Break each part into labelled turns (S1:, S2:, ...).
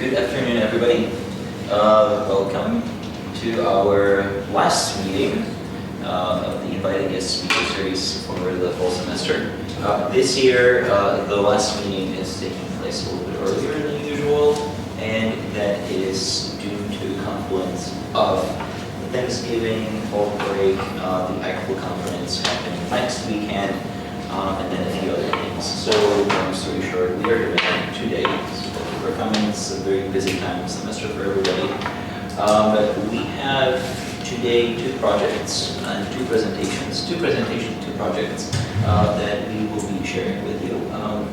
S1: Good afternoon, everybody. Welcome to our last meeting of the Invited Guest Speaker Series for the fall semester. This year, the last meeting is taking place a little bit earlier than usual, and that is due to a confluence of Thanksgiving, fall break, the actual conference happening next weekend, and then a few other things. So, long story short, we are here in 2 days. For coming, it's a very busy time of semester for everybody. But we have today two projects and two presentations, two projects that we will be sharing with you.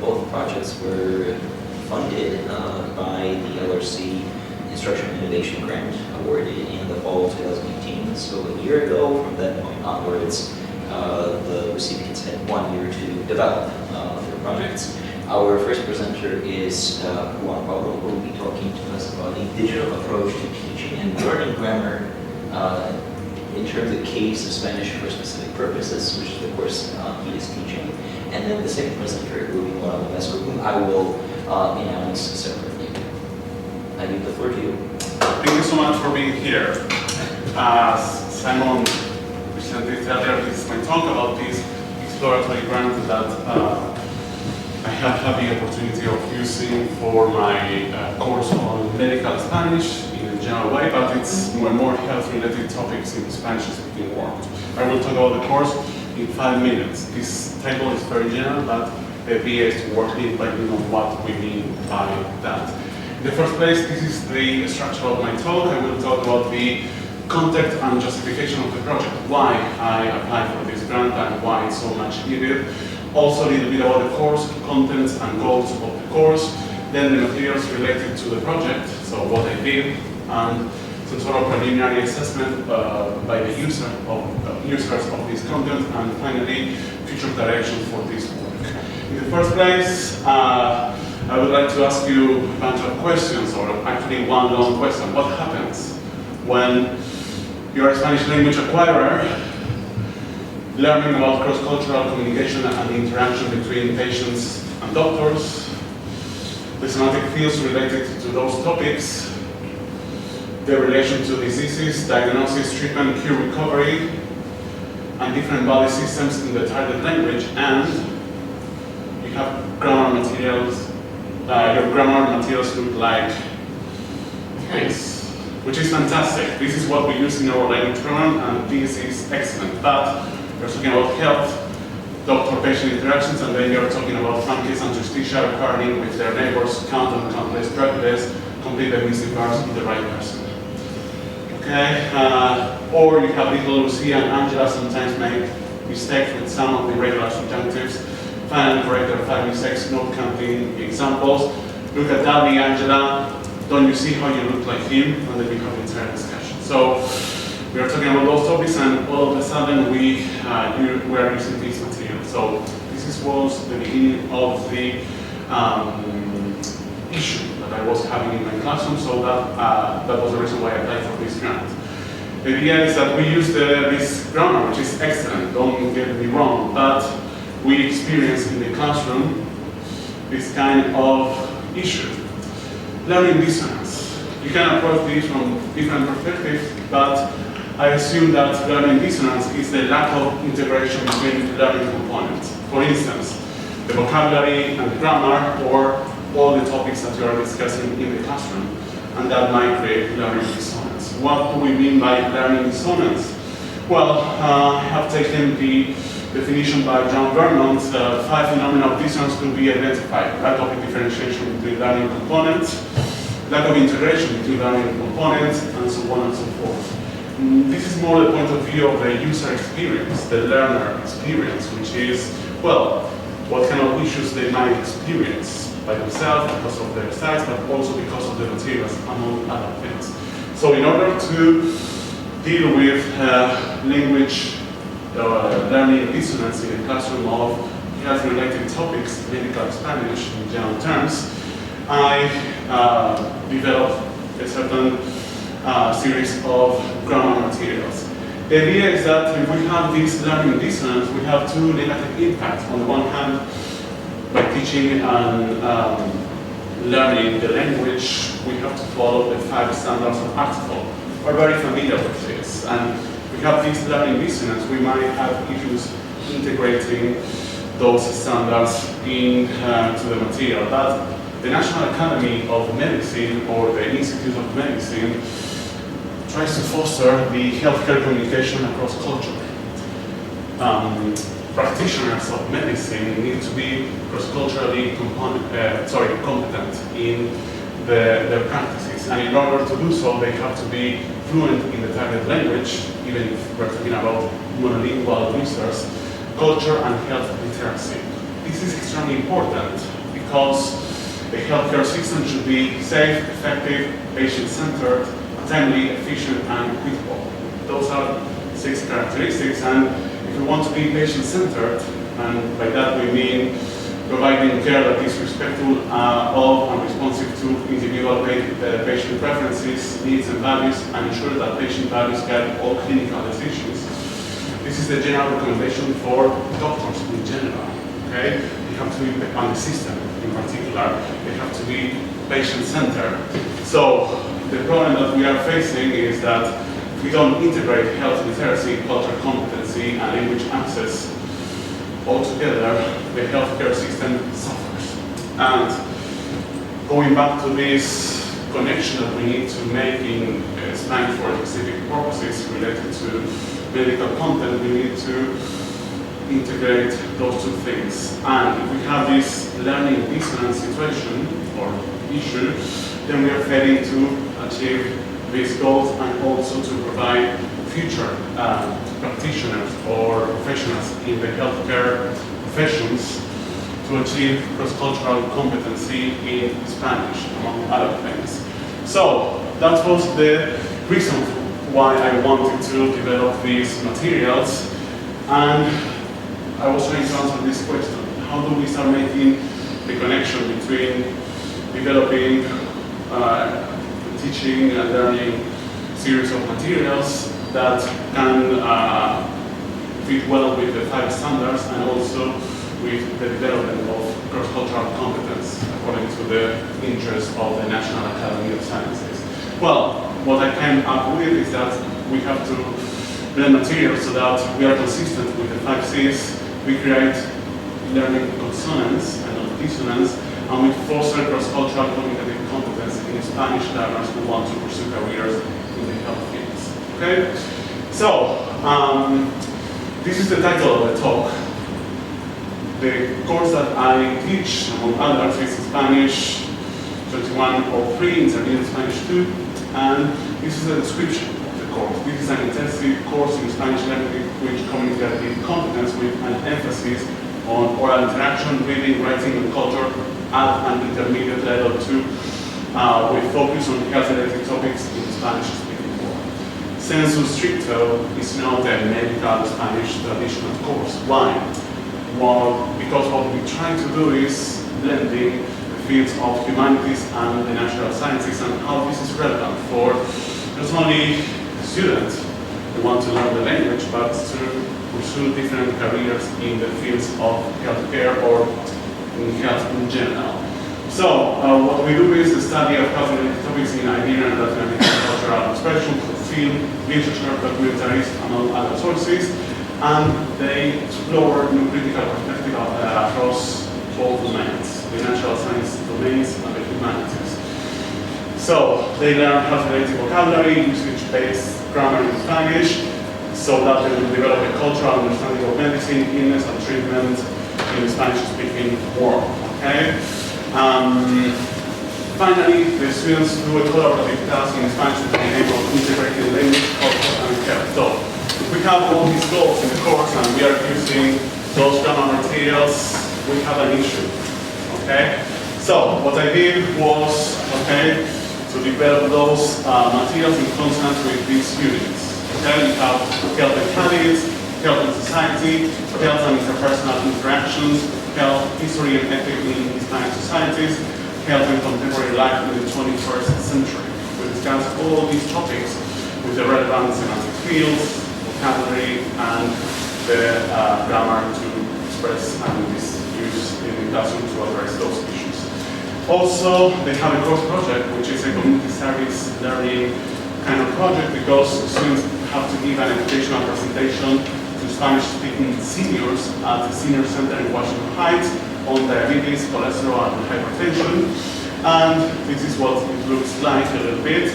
S1: Both projects were funded by the LRC Instructional Innovation Grant awarded in the fall of 2018. So a year ago, from that point onwards, the recipients had 1 year to develop their projects. Our first presenter is Juan Pablo, who will be talking to us about a digital approach to teaching and learning grammar in terms of case of Spanish for specific purposes, which is the course he is teaching. And then the second presenter will be Juan, whom I will announce separately. I give the floor to you.
S2: Thank you so much for being here. As Simon presented earlier, this is my talk about this exploratory grant that I have had the opportunity of using for my course on medical Spanish in a general way, but it's more health-related topics in the Spanish-speaking world. I will talk about the course in 5 minutes. This title is very general, but the idea is to work in by what we mean by that. In the first place, this is the structure of my talk. I will talk about the context and justification of the project, why I applied for this grant and why it's so much needed. Also a little bit about the course, contents and goals of the course, then the materials related to the project, so what I did, and some sort of preliminary assessment by the users of this content, and finally, future direction for this work. In the first place, I would like to ask you a bunch of questions, or actually one long question. What happens when you're a Spanish language acquirer learning about cross-cultural communication and the interaction between patients and doctors, the semantic fields related to those topics, the relation to diseases, diagnosis, treatment, cure, recovery, and different body systems in the target language, and you have grammar materials, your grammar materials look like this, which is fantastic. This is what we use in our language program, and this is excellent. But we're talking about health, doctor-patient interactions, and then you're talking about franqueza and justicia quarreling with their neighbors, count and countless, drugless, complete the missing parts in the right person. Okay, or you have little Lucia and Angela sometimes make mistakes with some of the regular subjunctives. Find and correct their 5 mistakes, not counting examples. Look at Daddy, Angela, don't you see how you look like him? And then we have entire discussion. So we are talking about those topics, and all of a sudden we are using this material. So this was the beginning of the issue that I was having in my classroom, so that was the reason why I applied for this grant. The idea is that we use this grammar, which is excellent, don't get me wrong, but we experience in the classroom this kind of issue. Learning dissonance. You can approach this from different perspectives, but I assume that learning dissonance is the lack of integration between learning components. For instance, the vocabulary and the grammar, or all the topics that you are discussing in the classroom, and that might create learning dissonance. What do we mean by learning dissonance? Well, I have taken the definition by John Vernon. 5 phenomena of dissonance could be identified: lack of differentiation between learning components, lack of integration between learning components, and so on and so forth. This is more the point of view of the user experience, the learner experience, which is, well, what kind of issues they might experience by themselves because of their styles, but also because of the materials, among other things. So in order to deal with language learning dissonance in the classroom of health-related topics, medical Spanish in general terms, I developed a certain series of grammar materials. The idea is that if we have this learning dissonance, we have two negative impacts. On the one hand, by teaching and learning the language, we have to follow the 5 standards of article. We're very familiar with this, and we have this learning dissonance. We might have issues integrating those standards into the material. But the National Academy of Medicine or the Institute of Medicine tries to foster the healthcare communication across culture. Practitioners of medicine need to be cross-culturally competent in their practices, and in order to do so, they have to be fluent in the target language, even if we're talking about monolingual users, culture and health literacy. This is extremely important because the healthcare system should be safe, effective, patient-centered, timely, efficient, and equitable. Those are 6 characteristics, and if we want to be patient-centered, and by that we mean providing care that is respectful of and responsive to individual patient preferences, needs, and values, and ensure that patient values guide all clinical decisions. This is the general recommendation for doctors in general. Okay, they have to be on the system in particular. They have to be patient-centered. So the problem that we are facing is that if we don't integrate health literacy, cultural competency, and language access all together, the healthcare system suffers. And going back to this connection that we need to make in Spanish for specific purposes related to medical content, we need to integrate those 2 things. And if we have this learning dissonance situation or issue, then we are failing to achieve these goals and also to provide future practitioners or professionals in the healthcare professions to achieve cross-cultural competency in Spanish, among other things. So that was the reason why I wanted to develop these materials, and I was trying to answer this question: how do we start making the connection between developing teaching and learning series of materials that can fit well with the 5 standards and also with the development of cross-cultural competence according to the interest of the National Academy of Sciences? Well, what I came up with is that we have to blend materials so that we are consistent with the 5 C's. We create learning consonance and not dissonance, and we foster cross-cultural communicative competence in Spanish learners who want to pursue careers in the health fields. Okay? So, this is the title of the talk. The course that I teach, among others, is Spanish 2103, Intermediate Spanish 2, and this is a description of the course. This is an intensive course in Spanish language communicative competence with an emphasis on oral interaction, reading, writing, and culture at an intermediate level 2, with focus on health-related topics in the Spanish-speaking world. Sensu stricto is not a medical Spanish traditional course. Why? Well, because what we try to do is blending the fields of humanities and the natural sciences, and how this is relevant for not only students who want to learn the language, but to pursue different careers in the fields of healthcare or in health in general. So, what we do is the study of health-related topics in Iberian and Latin American cultural expression, film, literature, documentaries, among other sources, and they explore new critical perspective across both domains, the natural science domains and the humanities. So, they learn health-related vocabulary, usage-based grammar in Spanish, so that they will develop a cultural understanding of medicine, illness, and treatment in the Spanish-speaking world. Okay. Finally, the students do a collaborative task in Spanish to be able to integrate the language, culture, and care. So, if we have all these goals in the course and we are using those grammar materials, we have an issue. Okay. So, what I did was, to develop those materials in consonance with these units. Okay, we have health and habits, health and society, health and interpersonal interactions, health, history and ethics in Hispanic societies, health and contemporary life in the 21st century. We discuss all these topics with the relevant semantic fields, vocabulary, and the grammar to express and use in the classroom to address those issues. Also, they have a course project, which is a community service learning kind of project, because students have to give an educational presentation to Spanish-speaking seniors at the Senior Center in Washington Heights on diabetes, cholesterol, and hypertension. And this is what it looks like a little bit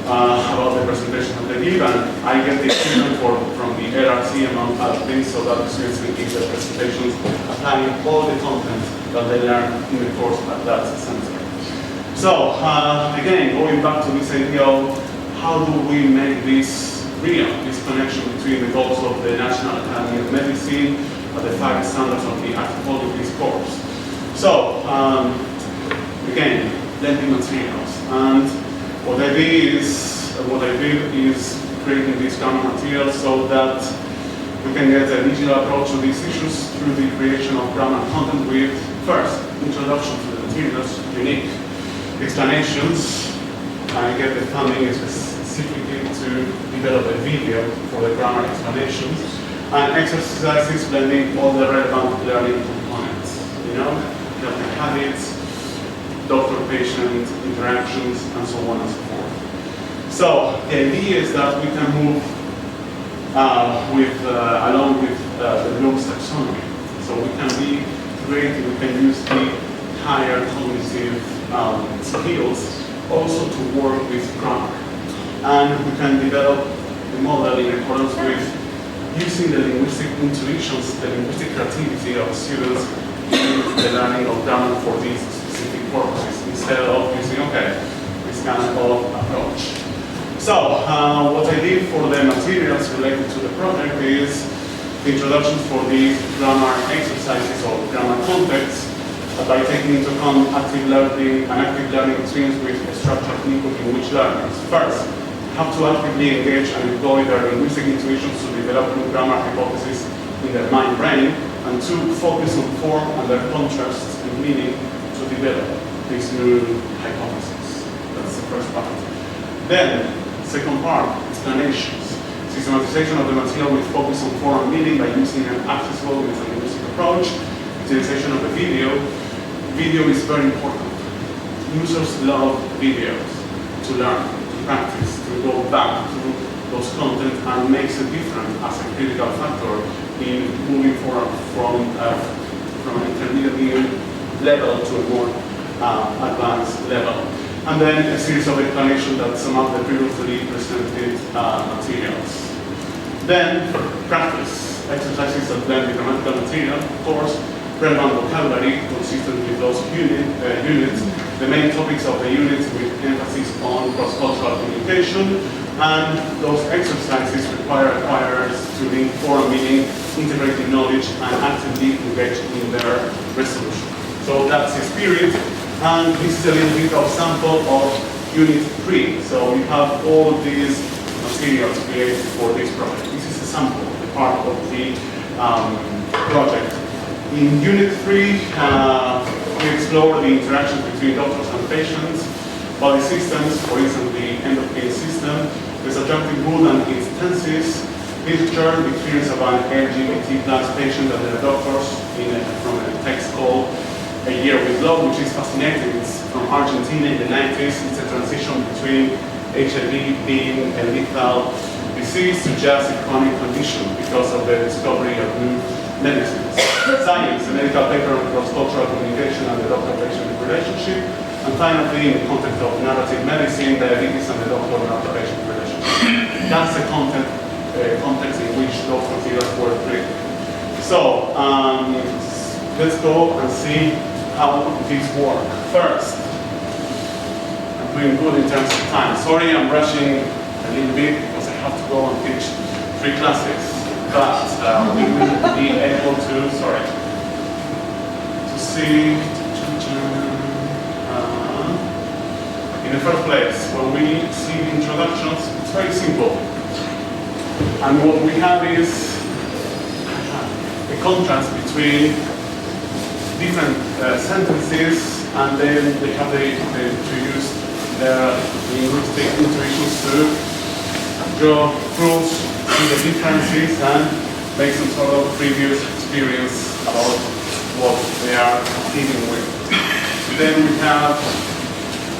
S2: about the presentation that they give. And I get the equipment from the LRC among other things, so that the students can give their presentations applying all the content that they learn in the course at that center. So, again, going back to this idea of how do we make this real, this connection between the goals of the National Academy of Medicine and the 5 standards of the anthropology course. So, again, blending materials. And what I did is creating these grammar materials so that we can get a digital approach to these issues through the creation of grammar content with, first, introduction to the materials, unique explanations. I get the funding specifically to develop a video for the grammar explanations, and exercises blending all the relevant learning components, learning habits, doctor-patient interactions, and so on and so forth. So the idea is that we can move along with the Bloom's taxonomy. So we can be creative, we can use the higher cognitive skills also to work with grammar. And we can develop a model in accordance with using the linguistic intuitions, the linguistic creativity of students in the learning of grammar for these specific purposes, instead of using, this kind of approach. So, what I did for the materials related to the project is the introduction for these grammar exercises or grammar contexts by taking into account active learning experience with structured input in which learners, first, have to actively engage and employ their linguistic intuitions to develop new grammar hypotheses in their mind brain, and two, focus on form and their contrasts and meaning to develop these new hypotheses. That's the first part. Then, second part, explanations. Systematization of the material with focus on form and meaning by using an accessible meta-linguistic approach. Utilization of the video. Video is very important. Users love videos to learn, to practice, to go back to those content, and makes a difference as a critical factor in moving forward from an intermediate level to a more advanced level. And then a series of explanations that sum up the previously presented materials. Then practice, exercises that blend the grammatical material, of course, relevant vocabulary consistent with those units, the main topics of the units with emphasis on cross-cultural communication, and those exercises require acquirers to link form meaning, integrating knowledge, and actively engage in their resolution. So that's the spirit. And this is a little bit of sample of Unit 3. So we have all these materials created for this project. This is a sample, a part of the project. In Unit 3, we explore the interactions between doctors and patients, body systems, for instance, the endocrine system, the subjunctive mood and its tenses, literature, the experience of an LGBT plus patient and their doctors from a text called A Year with Love, which is fascinating. It's from Argentina in the 90s. It's a transition between HIV being a lethal disease to just a chronic condition because of the discovery of new medicines. Science, a medical paper on cross-cultural communication and the doctor-patient relationship. And finally, in the context of narrative medicine, diabetes and the doctor-patient relationship. That's the context in which those materials were created. So, let's go and see how these work. First, I'm doing good in terms of time. Sorry, I'm rushing a little bit because I have to go and teach 3 classes. But we will be able to, to see. In the first place, when we see the introductions, it's very simple. And what we have is a contrast between different sentences, and then they have to use their linguistic intuitions to draw proofs, see the differences, and make some sort of previous experience about what they are dealing with. Then we have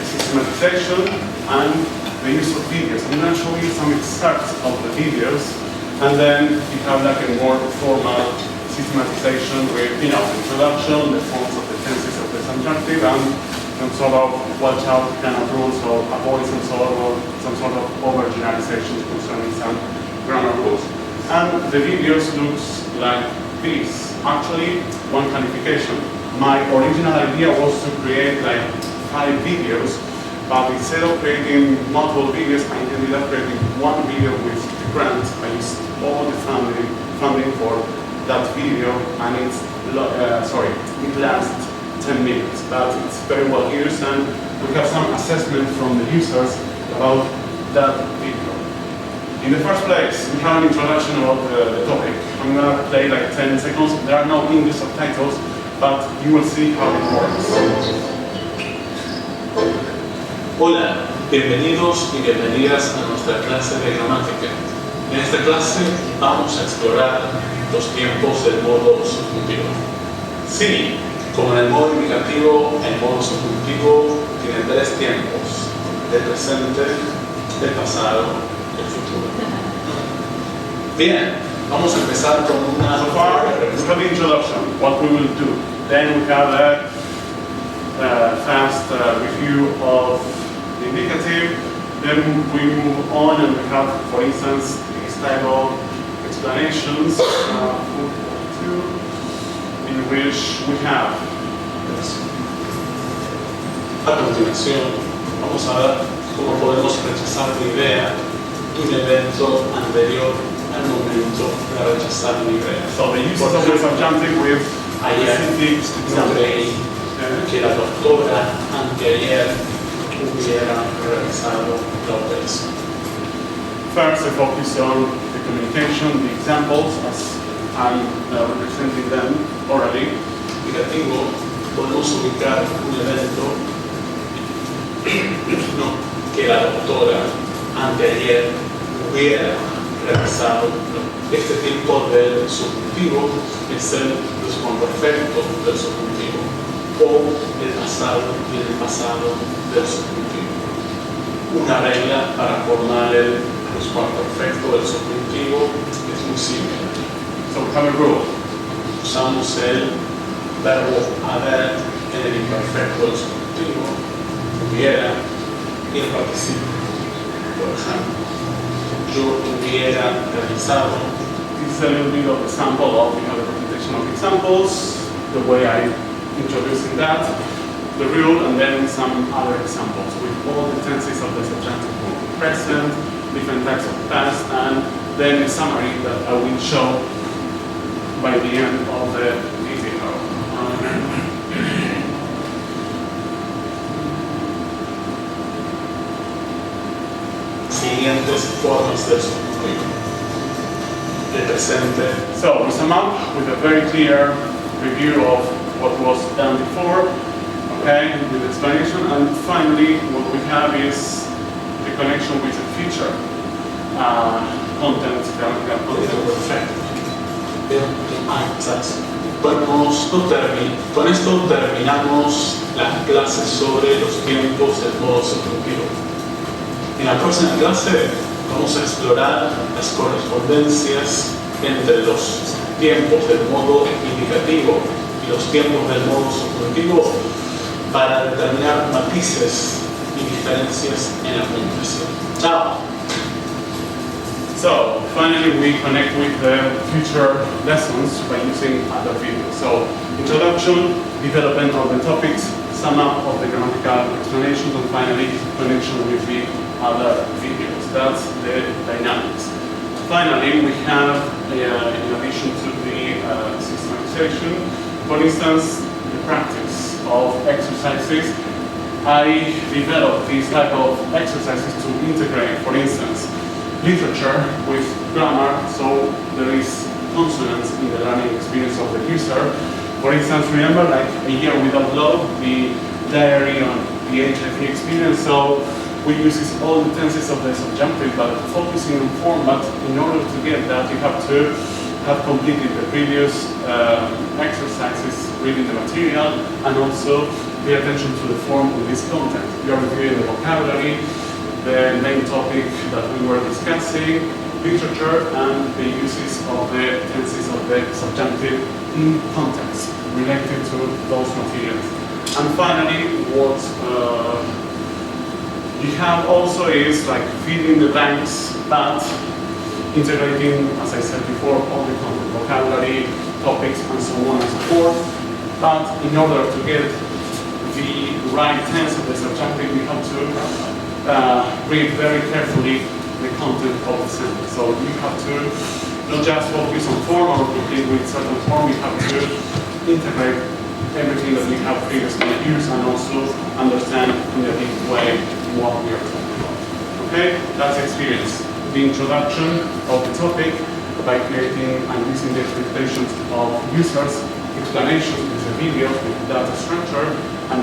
S2: systematization and the use of videos. I'm going to show you some excerpts of the videos, and then you have like a more formal systematization with, introduction, the forms of the tenses of the subjunctive, and some sort of watch out kind of rules or avoid some sort of overgeneralizations concerning some grammar rules. And the videos looks like this. Actually, one clarification. My original idea was to create like 5 videos, but instead of creating multiple videos, I ended up creating one video with the grant. I used all the funding for that video, and it lasts 10 minutes, but it's very well used, and we have some assessment from the users about that video. In the first place, we have an introduction about the topic. I'm going to play like 10 seconds. There are no English subtitles, but you will see how it works.
S3: Hola, bienvenidos y bienvenidas a nuestra clase de gramática. En esta clase vamos a explorar los tiempos del modo subjuntivo. Sí, como en el modo indicativo, el modo subjuntivo tiene 3 tiempos: el presente, el pasado y el futuro. Bien, vamos a empezar con una...
S2: So far, we have the introduction, what we will do. Then we have a fast review of the indicative. Then we move on and we have, for instance, this type of explanations, in which we have.
S3: A continuación, vamos a ver cómo podemos rechazar la idea de un evento anterior al momento de rechazar la idea.
S2: So the use of the subjunctive with
S3: Ayer
S2: specific
S3: no
S2: example.
S3: creí que la doctora anteayer hubiera realizado la operación.
S2: First, I focus on the communication, the examples, as I'm representing them orally.
S3: Indicativo, podemos ubicar un evento que la doctora anteayer hubiera realizado. Este tipo de subjuntivo es el desconperfecto del subjuntivo o el pasado y el pasado del subjuntivo. Una regla para formar el desconperfecto del subjuntivo es muy simple.
S2: So we have a rule.
S3: Usamos el verbo haber en el imperfecto del subjuntivo, hubiera y el participio. Por ejemplo, yo hubiera realizado.
S2: This is a little bit of a sample of, the representation of examples, the way I introduced in that, the rule, and then some other examples with all the tenses of the subjunctive mood, present, different types of past, and then a summary that I will show by the end of the video.
S3: Siguientes formas del subjuntivo. El presente.
S2: So we sum up with a very clear review of what was done before, okay, with explanation, and finally what we have is the connection with the future content, grammatical content.
S3: Perfecto. Exacto. Con esto terminamos las clases sobre los tiempos del modo subjuntivo. En la próxima clase vamos a explorar las correspondencias entre los tiempos del modo indicativo y los tiempos del modo subjuntivo para determinar matices y diferencias en la puntuación. ¡Chao!
S2: So finally we connect with the future lessons by using other videos. So introduction, development of the topics, sum up of the grammatical explanations, and finally connection with the other videos. That's the dynamics. Finally, we have, in addition to the systematization, for instance, the practice of exercises. I developed these type of exercises to integrate, for instance, literature with grammar, so there is consonance in the learning experience of the user. For instance, remember, like A Year Without Love, the diary on the HFE experience, so we use all the tenses of the subjunctive, but focusing on format. In order to get that, you have to have completed the previous exercises, reading the material, and also pay attention to the form of this content. We are reviewing the vocabulary, the main topic that we were discussing, literature, and the uses of the tenses of the subjunctive in context related to those materials. And finally, what you have also is like filling the blanks, but integrating, as I said before, all the content, vocabulary, topics, and so on and so forth. But in order to get the right tense of the subjunctive, we have to read very carefully the content of the sentence. So you have to not just focus on form or complete with certain form, you have to integrate everything that we have previously used and also understand in a deep way what we are talking about. Okay, that's experience. The introduction of the topic by creating and using the expectations of users, explanations with the video, with data structure, and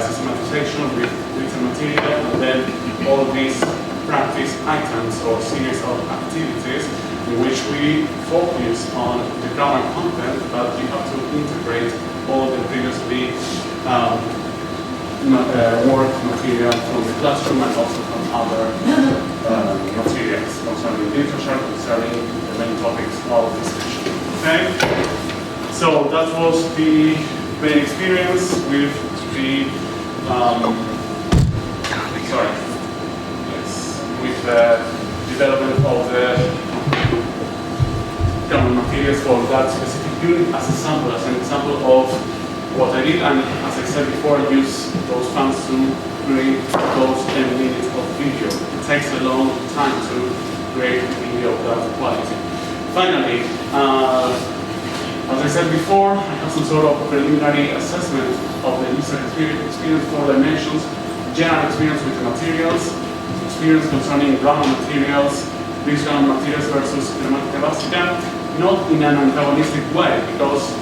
S2: systematization with written material, and then all these practice items or series of activities in which we focus on the grammar content, but we have to integrate all the previously work material from the classroom and also from other materials concerning literature, concerning the main topics of discussion. Okay? So that was the main experience with the with the development of the grammar materials for that specific unit as an example of what I did, and as I said before, I use those funds to create those 10 minutes of video. It takes a long time to create a video of that quality. Finally, as I said before, I have some sort of preliminary assessment of the user experience, 4 dimensions: general experience with the materials, experience concerning grammar materials, these grammar materials versus Grammatica Básica, not in an antagonistic way, because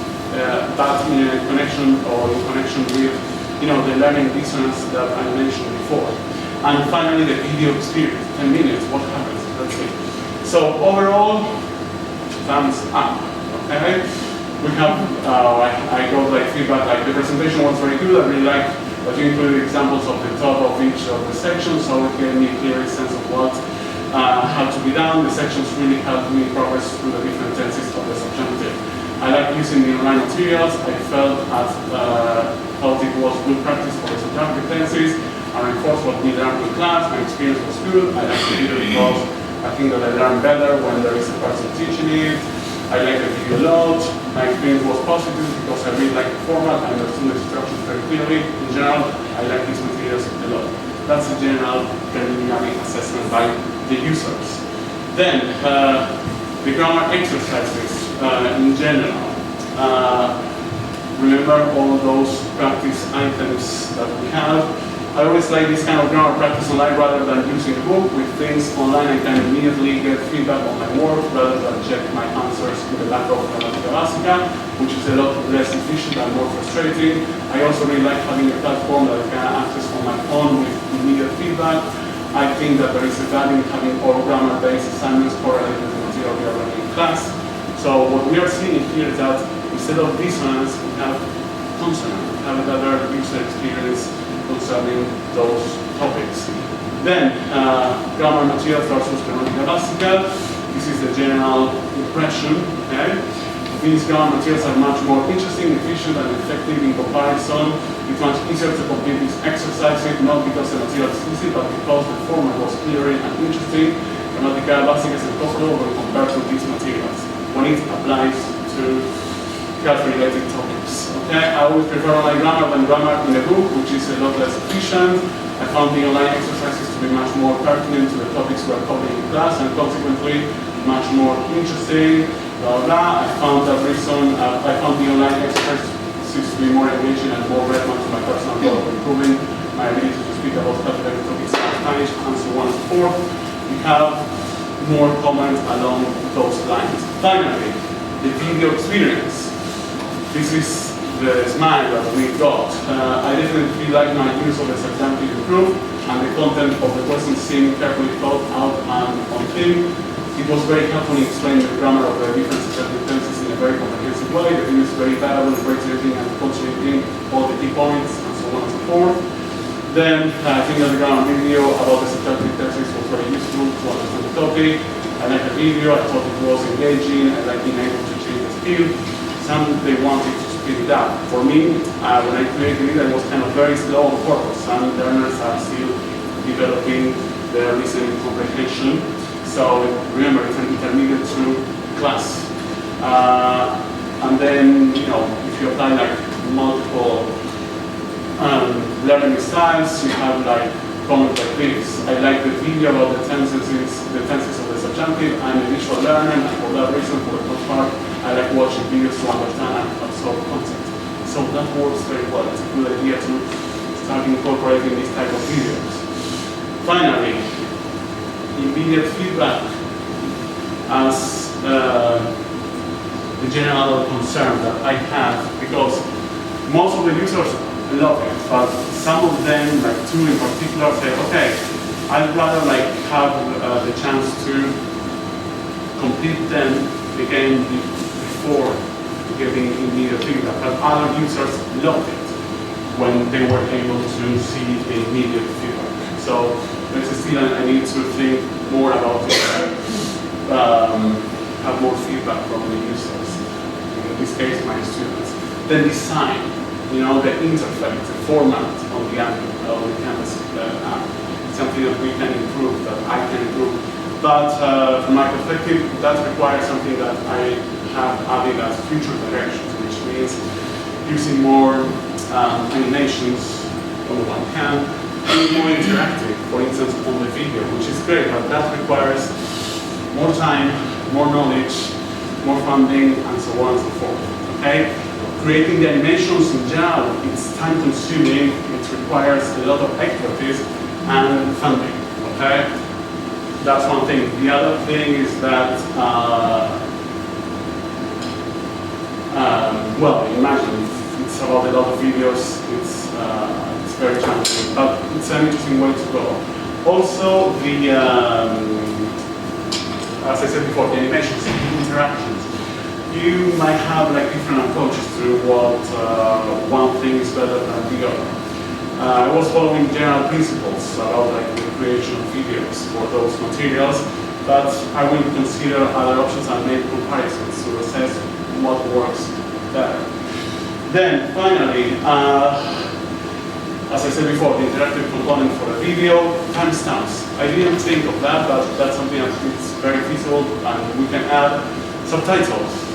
S2: but in a connection with the learning dissonance that I mentioned before. And finally, the video experience, 10 minutes, what happens? That's it. So overall, thumbs up. Okay. We have I got like feedback, like the presentation was very good. I really like that you included examples of the top of each of the sections, so it gave me a clear sense of what had to be done. The sections really helped me progress through the different tenses of the subjunctive. I like using the online materials. I felt it was good practice for the subjunctive tenses. I reinforced what we learned in class. My experience was good. I like the video because I think that I learn better when there is a person teaching it. I like the video a lot. My experience was positive because I really like the format. I understood the instructions very clearly. In general, I like these materials a lot. That's a general preliminary assessment by the users. Then, the grammar exercises in general. Remember all those practice items that we have. I always like this kind of grammar practice online rather than using a book. With things online, I can immediately get feedback on my work rather than check my answers in the back of Grammatica Básica, which is a lot less efficient and more frustrating. I also really like having a platform that I can access on my phone with immediate feedback. I think that there is a value in having all grammar-based assignments correlated with the material we are learning in class. So what we are seeing here is that instead of dissonance, we have consonant, we have a better user experience concerning those topics. Then, grammar materials versus Grammatica Básica. This is the general impression. Okay? These grammar materials are much more interesting, efficient, and effective in comparison. It's much easier to complete these exercises, not because the material is easy, but because the format was clear and interesting. Grammatica Básica is impossible when compared to these materials when it applies to health-related topics. Okay, I always prefer online grammar than grammar in a book, which is a lot less efficient. I found the online exercises to be much more pertinent to the topics we are covering in class, and consequently much more interesting. Blah, blah. I found the online exercises to be more engaging and more relevant to my personal goal of improving my ability to speak about health-related topics in Spanish, and so on and so forth. We have more comments along those lines. Finally, the video experience. This is the smile that we got. I definitely feel like my use of the subjunctive improved, and the content of the question seemed carefully thought out and on theme. It was very helpful in explaining the grammar of the different subjunctive tenses in a very comprehensive way. The video is very valuable, great reading and concentrating all the key points, and so on and so forth. Then I think that the ground video about the subjective thesis was very useful to understand the topic. I liked the video, I thought it was engaging, I liked being able to change the speed. Some they wanted to speed it up. For me, when I created it, I was kind of very slow on purpose. Some learners are still developing their listening comprehension. So remember, it's an intermediate through class. And then, you know, if you apply like multiple learning styles, you have like comments like this. I like the video about the tenses of the subjunctive. I'm a visual learner, and for that reason, for the most part, I like watching videos to understand and absorb content. So that works very well. It's a good idea to start incorporating these type of videos. Finally, immediate feedback as the general concern that I have, because most of the users love it, but some of them, like two in particular, say, okay, I'd rather like have the chance to complete them again before getting immediate feedback. But other users loved it when they were able to see the immediate feedback. So there's still I need to think more about it, have more feedback from the users. In this case, my students. Then design. You know, the interface, the format on the Canvas app. It's something that we can improve, that I can improve. But from my perspective, that requires something that I have added as future directions, which means using more animations on the one hand, and more interactive, for instance, on the video, which is great, but that requires more time, more knowledge, more funding, and so on and so forth. Okay? Creating the animations in general, it's time consuming, it requires a lot of expertise and funding, okay? That's one thing. The other thing is that, well, imagine it's about a lot of videos, it's very challenging, but it's an interesting way to go. Also, the, as I said before, the animations, the interactions. You might have like different approaches to what one thing is better than the other. I was following general principles about like the creation of videos for those materials, but I will consider other options and make comparisons to assess what works better. Then finally, as I said before, the interactive component for the video, timestamps. I didn't think of that, but that's something that is very feasible, and we can add subtitles.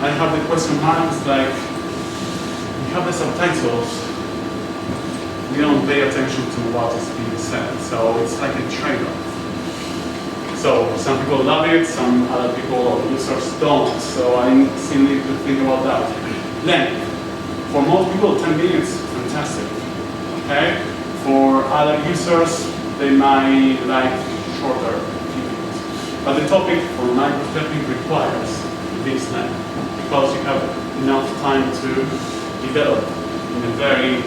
S2: I have the question marks like, we have the subtitles, we don't pay attention to what is being said, so it's like a trade-off. So some people love it, some other people or users don't, so I still need to think about that. Length. For most people, 10 minutes, fantastic, okay? For other users, they might like shorter videos. But the topic, from my perspective, requires this length, because you have enough time to develop in a very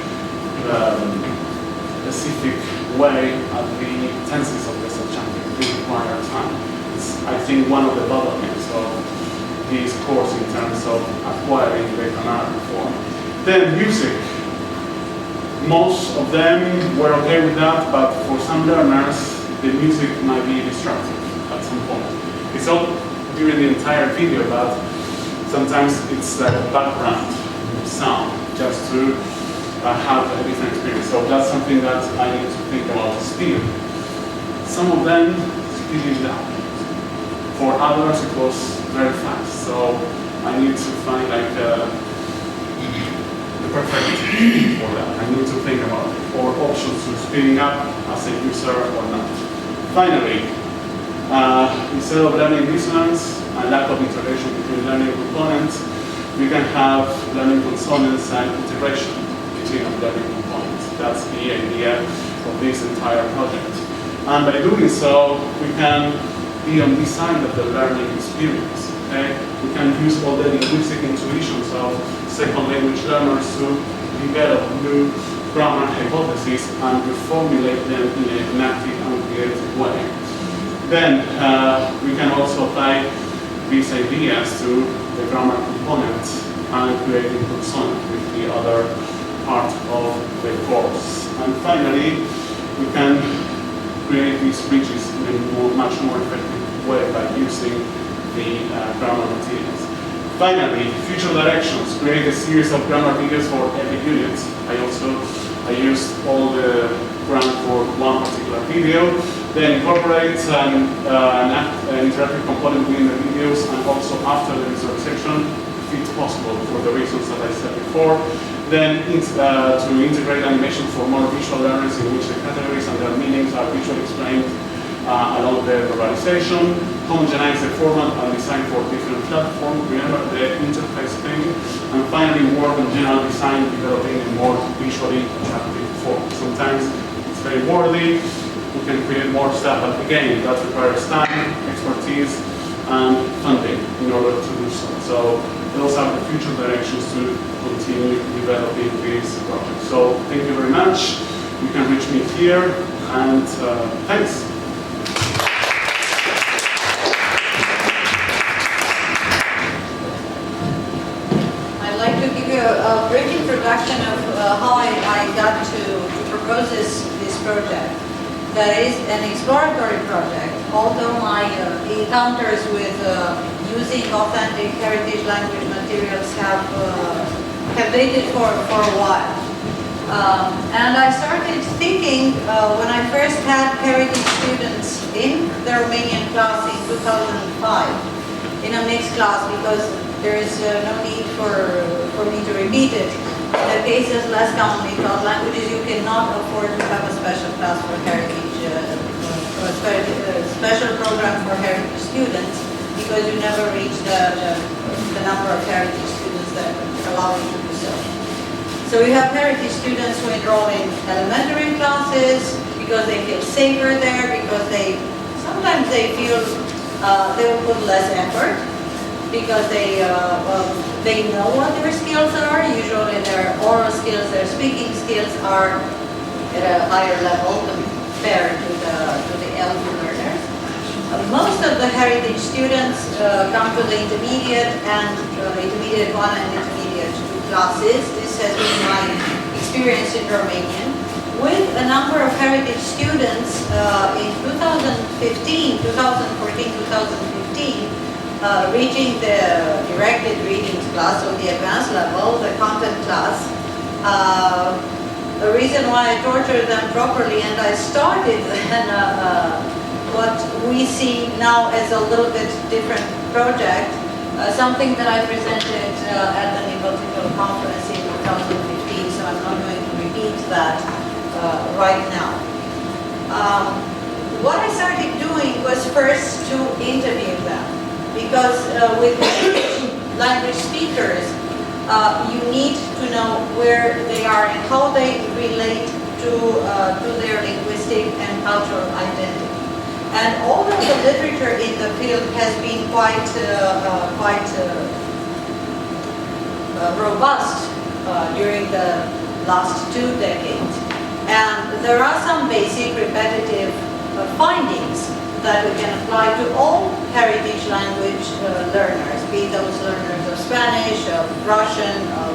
S2: specific way at the tenses of the subjunctive. They require time. It's, I think, one of the bottlenecks of this course in terms of acquiring the grammatical form. Then music. Most of them were okay with that, but for some learners, the music might be distracting at some point. It's not during the entire video, but sometimes it's like a background sound just to have a different experience. So that's something that I need to think about. Speed. Some of them speeding down. For others, it was very fast. So I need to find like the perfect for that. I need to think about it. Or options to speeding up as a user or not. Finally, instead of learning dissonance and lack of integration between learning components, we can have learning consonants and integration between learning components. That's the idea of this entire project. And by doing so, we can be on this side of the learning experience. Okay? We can use all the linguistic intuitions of second language learners to develop new grammar hypotheses and reformulate them in an active and creative way. Then we can also apply these ideas to the grammar component and creating consonant with the other part of the course. And finally, we can create these bridges in a much more effective way by using the grammar materials. Finally, future directions. Create a series of grammar videos for every unit. I used all the ground for one particular video. Then incorporate an interactive component within the videos and also after the research section, if it's possible, for the reasons that I said before. Then to integrate animation for more visual learners in which the categories and their meanings are visually explained along the verbalization. Homogenize the format and design for different platforms. Remember the interface thing. And finally, work on general design, developing a more visually attractive form. Sometimes it's very wordy. We can create more stuff, but again, that requires time, expertise, and funding in order to do so. So those are the future directions to continue developing this project. So thank you very much. You can reach me here, and thanks.
S4: I'd like to give you a brief introduction of how I got to propose this project. That is an exploratory project, although my encounters with using authentic heritage language materials have dated for a while. And I started thinking when I first had heritage students in the Romanian class in 2005, in a mixed class, because there is no need for me to repeat it. In the cases less commonly taught languages, you cannot afford to have a special class for heritage, or a special program for heritage students, because you never reach the number of heritage students that allow you to do so. So we have heritage students who enroll in elementary classes because they feel safer there, because sometimes they feel they will put less effort, because they know what their skills are. Usually their oral skills, their speaking skills are at a higher level compared to the LP learners. Most of the heritage students come to the intermediate and intermediate 1 and intermediate 2 classes. This has been my experience in Romanian. With a number of heritage students in 2014, 2015, reaching the directed readings class, or the advanced level, the content class. The reason why I tortured them properly, and I started then what we see now as a little bit different project, something that I presented at the Multiple Conference in 2015, so I'm not going to repeat that right now. What I started doing was first to interview them. Because with language speakers, you need to know where they are and how they relate to their linguistic and cultural identity. And although the literature in the field has been quite robust during the last 2 decades, and there are some basic repetitive findings that we can apply to all heritage language learners, be those learners of Spanish, of Russian, of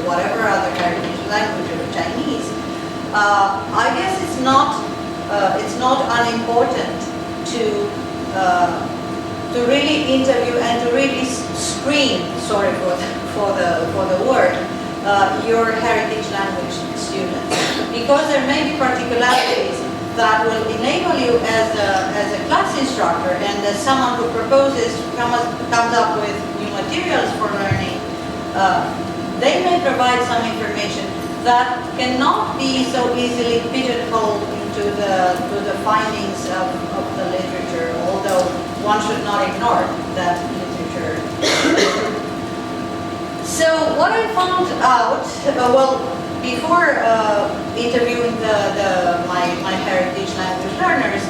S4: whatever other heritage language, or Chinese. I guess it's not unimportant to really interview and to really screen, sorry for the word, your heritage language students, because there may be particularities that will enable you as a class instructor and as someone who comes up with new materials for learning. They may provide some information that cannot be so easily pigeonholed into the findings of the literature, although one should not ignore that literature. So what I found out, before interviewing my heritage language learners,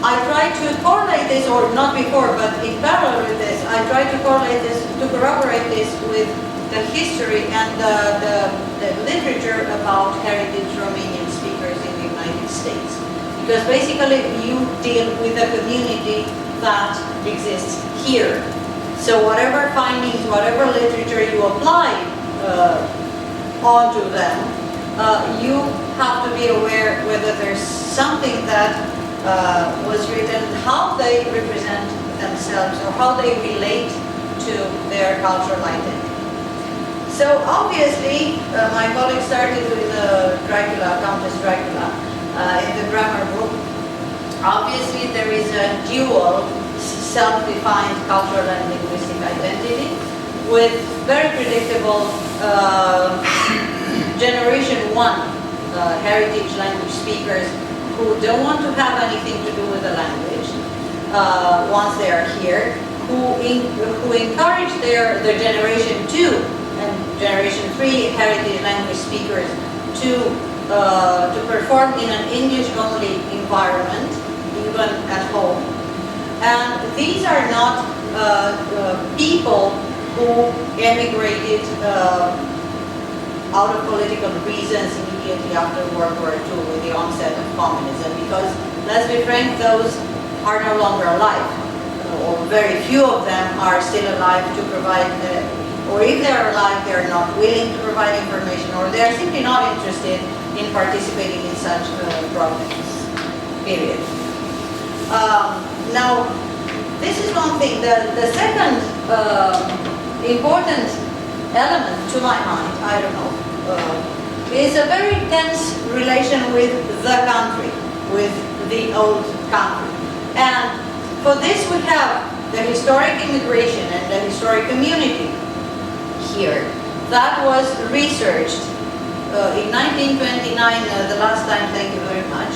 S4: I tried to correlate this, or not before, but in parallel with this, I tried to correlate this, to corroborate this with the history and the literature about heritage Romanian speakers in the United States. Because basically you deal with a community that exists here. So whatever findings, whatever literature you apply onto them, you have to be aware whether there's something that was written, how they represent themselves or how they relate to their cultural identity. So obviously, my colleague started with Dracula, Countess Dracula, in the grammar book. Obviously, there is a dual self-defined cultural and linguistic identity with very predictable generation 1 heritage language speakers who don't want to have anything to do with the language once they are here, who encourage their generation 2 and generation 3 heritage language speakers to perform in an English-only environment, even at home. And these are not people who emigrated out of political reasons immediately after World War II with the onset of communism, because, let's be frank, those are no longer alive, or very few of them are still alive to provide, or if they are alive, they are not willing to provide information, or they are simply not interested in participating in such projects, period. Now, this is one thing. The second important element, to my mind, I don't know, is a very tense relation with the country, with the old country. And for this we have the historic immigration and the historic community here. That was researched in 1929, the last time, thank you very much,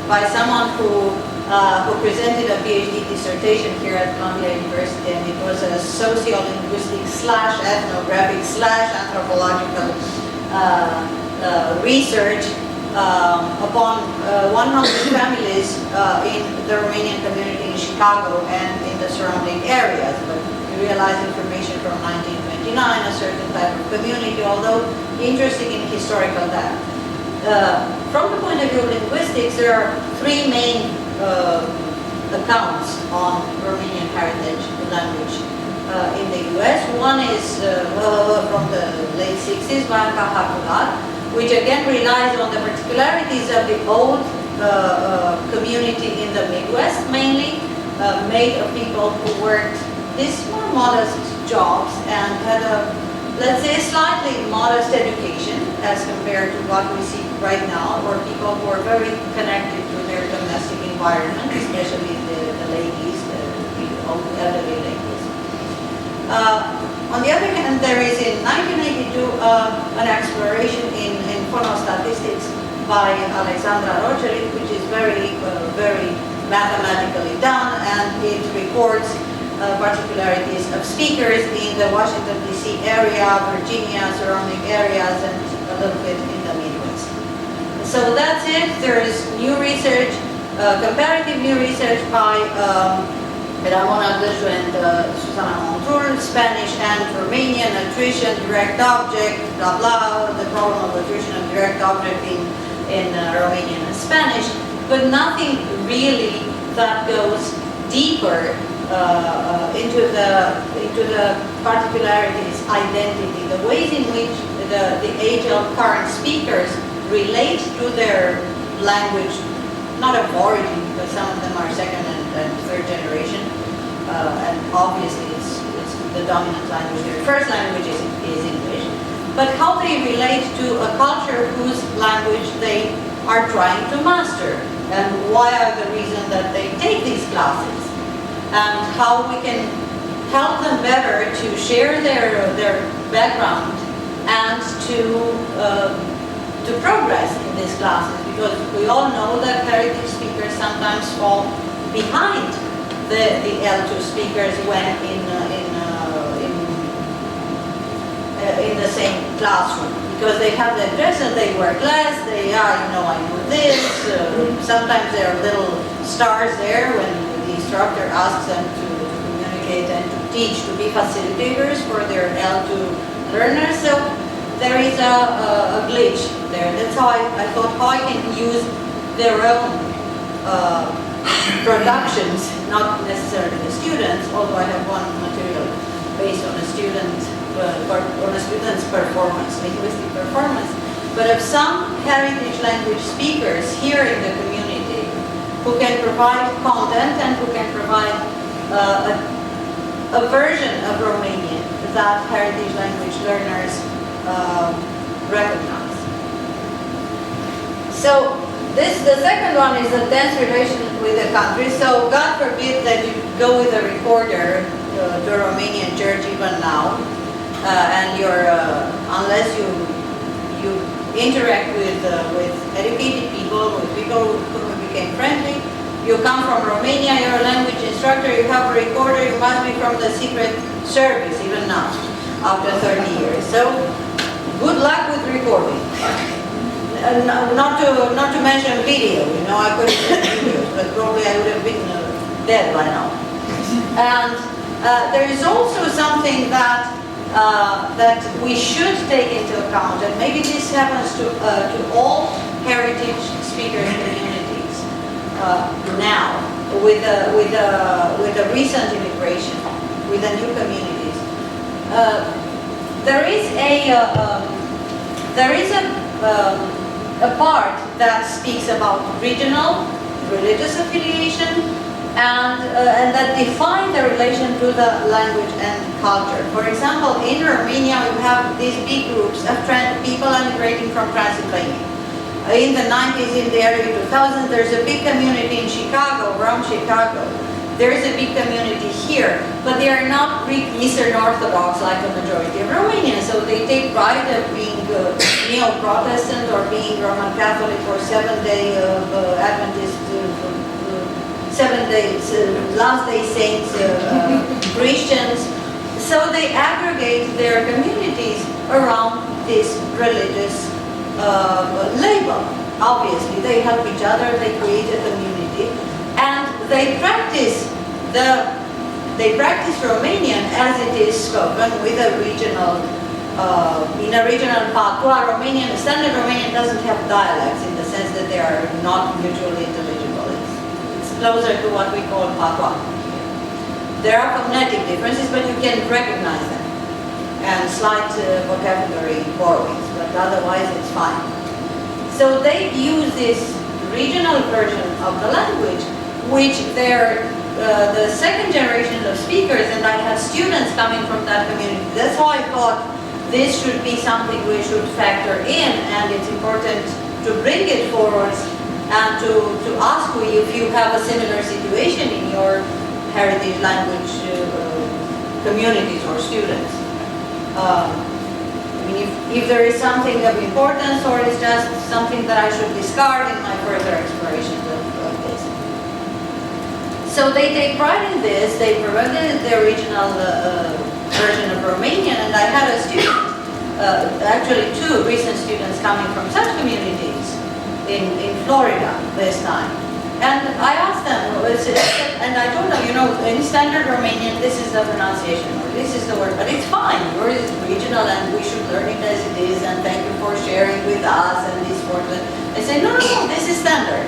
S4: by someone who presented a PhD dissertation here at Columbia University, and it was a sociolinguistic / ethnographic / anthropological research upon 100 families in the Romanian community in Chicago and in the surrounding areas. But we realized information from 1929, a certain type of community, although interesting in historical data. From the point of view of linguistics, there are three main accounts on Romanian heritage language in the US. One is from the late 60s, Vanca Hacular, which again relies on the particularities of the old community in the Midwest, mainly made of people who worked these more modest jobs and had a, let's say, a slightly modest education as compared to what we see right now, or people who are very connected to their domestic environment, especially the ladies, the old elderly ladies. On the other hand, there is in 1982 an exploration in phonostatistics by Alexandra Rocheric, which is very mathematically done, and it records particularities of speakers in the Washington, D.C. area, Virginia, surrounding areas, and a little bit in the Midwest. So that's it. There is new research, comparative new research by Ramona Gâșu and Susana Montrul, Spanish and Romanian, attrition, direct object, blah blah, the problem of attrition and direct object in Romanian and Spanish, but nothing really that goes deeper into the particularities, identity, the ways in which the age of current speakers relate to their language, not of origin, because some of them are second and third generation, and obviously it's the dominant language. Their first language is English, but how they relate to a culture whose language they are trying to master, and why are the reasons that they take these classes, and how we can help them better to share their background and to progress in these classes, because we all know that heritage speakers sometimes fall behind the L2 speakers when in the same classroom, because they have the dress and they wear less, they are, I know this, sometimes there are little stars there when the instructor asks them to communicate and to teach, to be facilitators for their L2 learners. So there is a glitch there. That's how I thought how I can use their own productions, not necessarily the students, although I have one material based on a student on a student's performance, linguistic performance, but of some heritage language speakers here in the community who can provide content and who can provide a version of Romanian that heritage language learners recognize. So the second one is a tense relation with the country. So God forbid that you go with a recorder to a Romanian church even now, and you're unless you interact with educated people, with people who became friendly. You come from Romania, you're a language instructor, you have a recorder, you must be from the Secret Service even now, after 30 years. So good luck with recording. Not to mention video, you know, I could have done videos, but probably I would have been dead by now. And there is also something that we should take into account, and maybe this happens to all heritage speakers communities now, with the recent immigration, with the new communities. There is a part that speaks about regional, religious affiliation, and that define the relation to the language and culture. For example, in Romania, we have these big groups of people emigrating from Transylvania. In the 90s, in the early 2000s, there's a big community in Chicago, around Chicago. There's a big community here, but they are not Greek Eastern Orthodox like the majority of Romanians, so they take pride of being Neo-Protestant or being Roman Catholic or Seventh-day Adventist, 7 days, last-day saints, Christians. So they aggregate their communities around this religious label. Obviously, they help each other, they create a community, and they practice Romanian as it is spoken with a regional, in a regional patois. Romanian, standard Romanian doesn't have dialects in the sense that they are not mutually intelligible. It's closer to what we call patois. There are phonetic differences, but you can recognize them, and slight vocabulary borrowings, but otherwise it's fine. So they use this regional version of the language, which the second generation of speakers, and I have students coming from that community. That's why I thought this should be something we should factor in, and it's important to bring it forward and to ask you if you have a similar situation in your heritage language communities or students. I mean, if there is something of importance, or it's just something that I should discard in my further exploration of this. So they take pride in this. They provided the original version of Romanian, and I had a student, actually two recent students coming from such communities in Florida this time. And I asked them, and I told them, you know, in standard Romanian, this is the pronunciation, or this is the word, but it's fine. Yours is regional, and we should learn it as it is, and thank you for sharing with us, and this for the. They say, no, this is standard.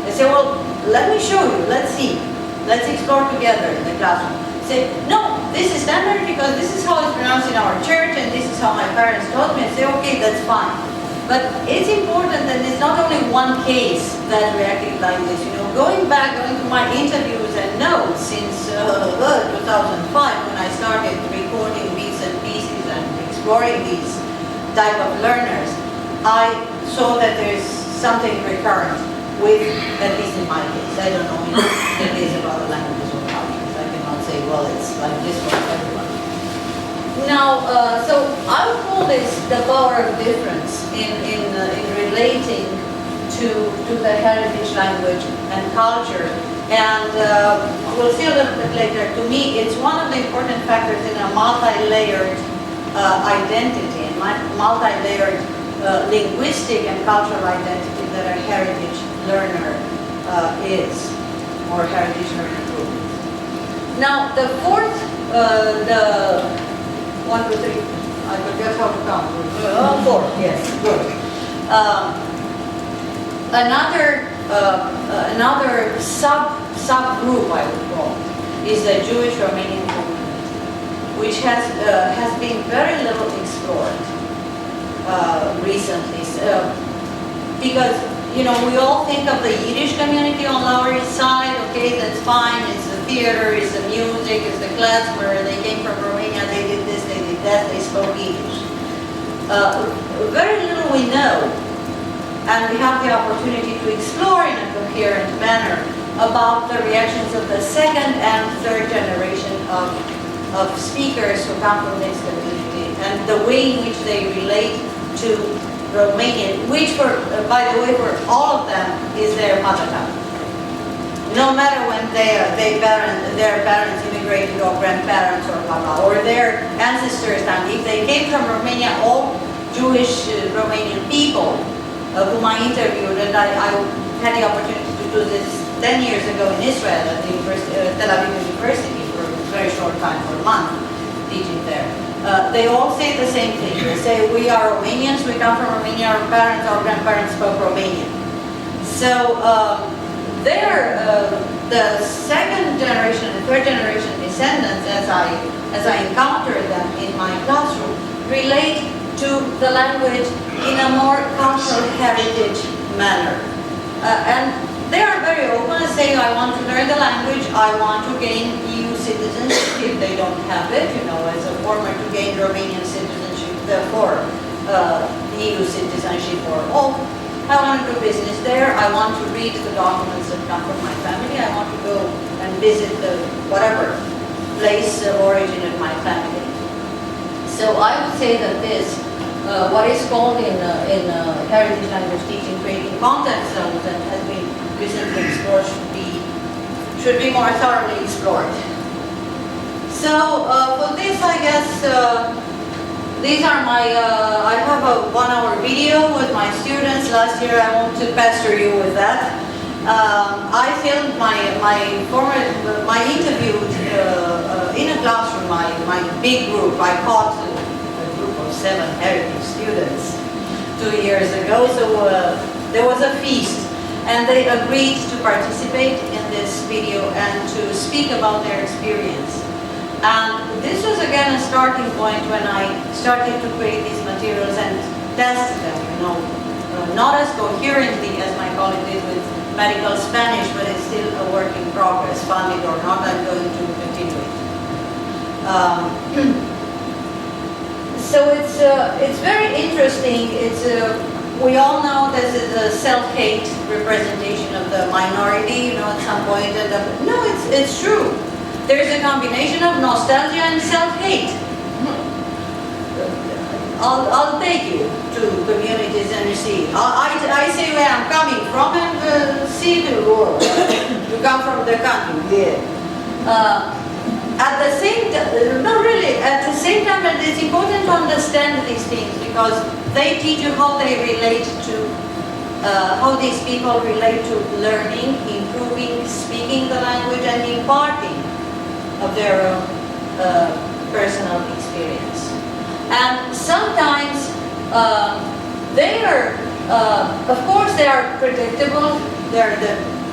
S4: They say, well, let me show you, let's see. Let's explore together in the classroom. Say, no, this is standard because this is how it's pronounced in our church, and this is how my parents taught me. And say, okay, that's fine. But it's important that it's not only one case that reacted like this. You know, going to my interviews and notes since 2005, when I started recording bits and pieces and exploring these type of learners, I saw that there's something recurrent with, at least in my case. I don't know if it is about the languages or cultures. I cannot say, well, it's like this for everyone. Now, so I would call this the power of difference in relating to the heritage language and culture. And we'll see a little bit later. To me, it's one of the important factors in a multi-layered identity and multi-layered linguistic and cultural identity that a heritage learner is, or heritage learner group. Now, the fourth, the 1, 2, 3, I forget how to count. 4, yes, good. Another subgroup, I would call, is the Jewish Romanian community, which has been very little explored recently. Because, you know, we all think of the Yiddish community on Lower East Side, okay, that's fine, it's the theater, it's the music, it's the class where they came from Romania, they did this, they did that, they spoke Yiddish. Very little we know, and we have the opportunity to explore in a coherent manner about the reactions of the second and third generation of speakers who come from this community, and the way in which they relate to Romanian, which by the way, for all of them is their mother tongue. No matter when their parents immigrated or grandparents or blah blah, or their ancestors' tongue. If they came from Romania, all Jewish Romanian people whom I interviewed, and I had the opportunity to do this 10 years ago in Israel at the Tel Aviv University for a very short time, for a month, teaching there. They all say the same thing. They say, we are Romanians, we come from Romania, our parents, our grandparents spoke Romanian. So the second generation and third generation descendants, as I encounter them in my classroom, relate to the language in a more cultural heritage manner. And they are very open, saying, I want to learn the language, I want to gain EU citizenship if they don't have it, you know, as a former to gain Romanian citizenship, therefore EU citizenship for all. I want to do business there, I want to read the documents that come from my family, I want to go and visit the whatever place of origin of my family. So I would say that this, what is called in heritage language teaching, creating context zones, and has been recently explored, should be more thoroughly explored. So for this, I guess these are my. I have a 1-hour video with my students last year. I won't pester you with that. I filmed my interview in a classroom. My big group. I caught a group of 7 heritage students 2 years ago. So there was a feast. And they agreed to participate in this video and to speak about their experience. And this was again a starting point when I started to create these materials and test them, you know, not as coherently as my colleague did with medical Spanish, but it's still a work in progress, funded or not, I'm going to continue it. So it's very interesting. We all know this is a self-hate representation of the minority, you know, at some point. No, it's true. There's a combination of nostalgia and self-hate. I'll take you to communities and you see. I say where I'm coming from and see the world. You come from the country, yeah. At the same time, no really, at the same time, it's important to understand these things because they teach you how they relate to, how these people relate to learning, improving, speaking the language, and imparting of their own personal experience. And sometimes they are, of course, they are predictable. They're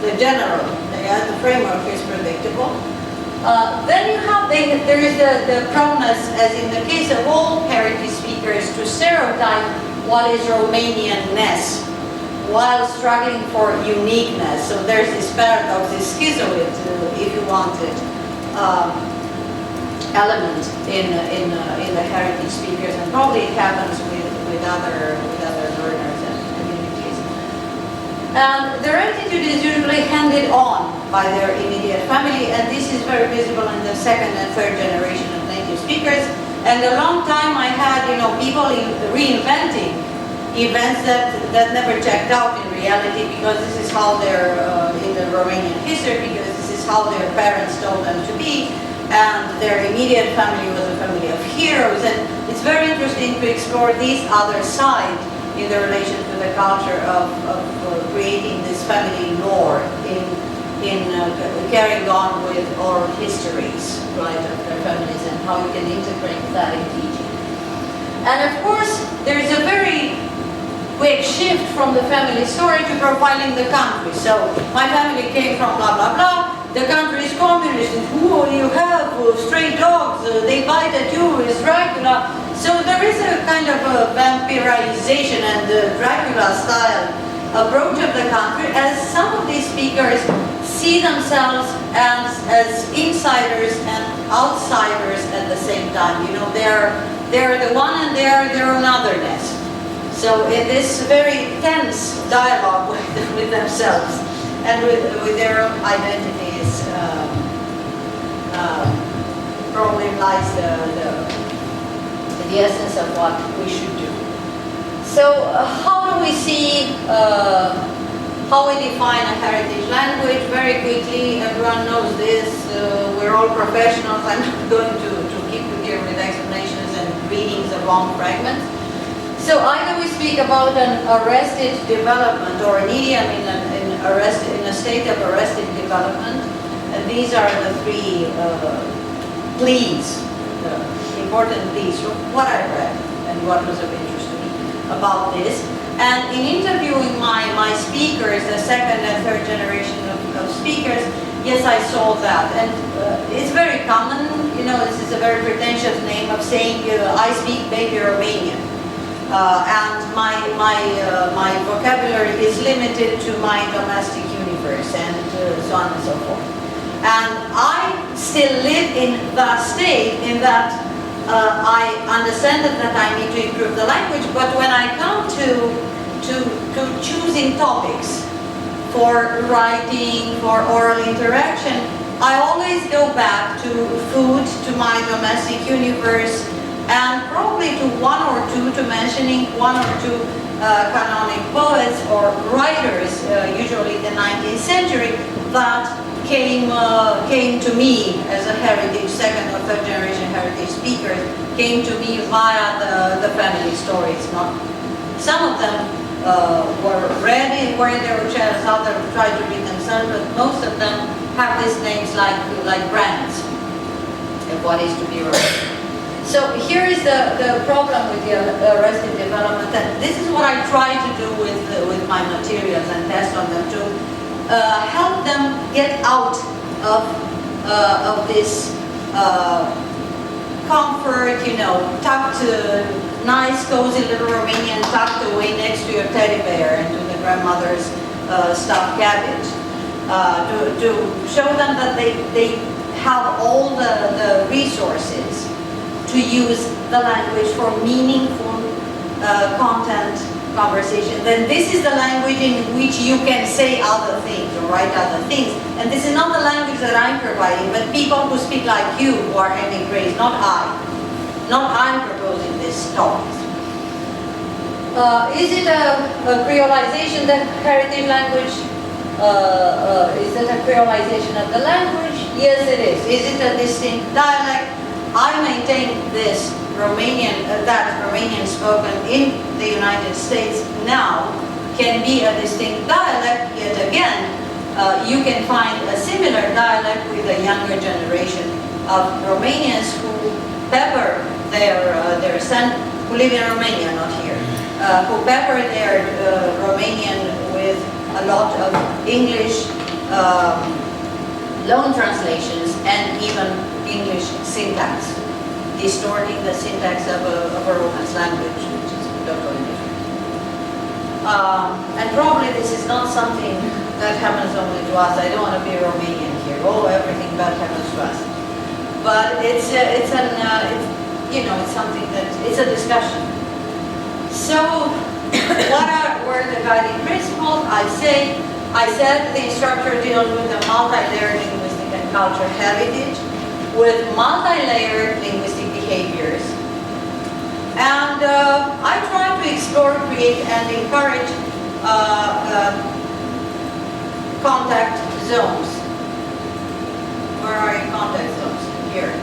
S4: the general, the framework is predictable. Then you have, there is the proneness, as in the case of all heritage speakers, to stereotype what is Romanian-ness while struggling for uniqueness. So there's this paradox, this schizoid, if you want it, element in the heritage speakers, and probably it happens with other learners and communities. And their attitude is usually handed on by their immediate family, and this is very visible in the second and third generation of native speakers. And a long time I had, you know, people reinventing events that never checked out in reality, because this is how they're in the Romanian history, because this is how their parents told them to be, and their immediate family was a family of heroes. And it's very interesting to explore this other side in the relation to the culture of creating this family lore in carrying on with oral histories, right, of their families, and how you can integrate that in teaching. And of course, there is a very quick shift from the family story to profiling the country. So my family came from blah, blah, blah. the country is communist, and who you have stray dogs, they bite at you, is Dracula. So there is a kind of a vampirization and Dracula style approach of the country, as some of these speakers see themselves as insiders and outsiders at the same time. You know, they're the one and they're their own otherness. So in this very tense dialogue with themselves and with their own identities, probably lies the essence of what we should do. So how do we see, how we define a heritage language? Very quickly, everyone knows this, we're all professionals. I'm not going to keep you here with explanations and readings of long fragments. So either we speak about an arrested development or an idiom in a state of arrested development, and these are the three pleas, important pleas from what I read and what was of interest to me about this. And in interviewing my speakers, the second and third generation of speakers, yes, I saw that. And it's very common, you know, this is a very pretentious name of saying, I speak baby Romanian. And my vocabulary is limited to my domestic universe and so on and so forth. And I still live in the state in that I understand that I need to improve the language, but when I come to choosing topics for writing, for oral interaction, I always go back to food, to my domestic universe, and probably to one or two, to mentioning one or two canonic poets or writers, usually the 19th century, that came to me as a heritage, second or third generation heritage speakers, came to me via the family stories. Not some of them were in their channels, others tried to read themselves, but most of them have these names like brands of what is to be written. So here is the problem with the arrested development, and this is what I try to do with my materials and test on them to help them get out of this comfort, you know, tucked, nice, cozy little Romanian tucked away next to your teddy bear and to the grandmother's stuffed cabbage. To show them that they have all the resources to use the language for meaningful content conversation. Then this is the language in which you can say other things or write other things. And this is not the language that I'm providing, but people who speak like you, who are emigres, not I. Not I'm proposing this topic. Is it a creolization, the heritage language? Is it a creolization of the language? Yes, it is. Is it a distinct dialect? I maintain this that Romanian spoken in the United States now can be a distinct dialect. Yet again, you can find a similar dialect with a younger generation of Romanians who pepper their son, who live in Romania, not here, who pepper their Romanian with a lot of English loan translations and even English syntax, distorting the syntax of a Romance language, which is totally different. And probably this is not something that happens only to us. I don't want to be Romanian here. Oh, everything bad happens to us. But it's something that it's a discussion. So, what were the guiding principles? I said the instructor deals with the multi-layered linguistic and cultural heritage, with multi-layered linguistic behaviors. And I try to explore, create, and encourage contact zones. Where are your contact zones? Here.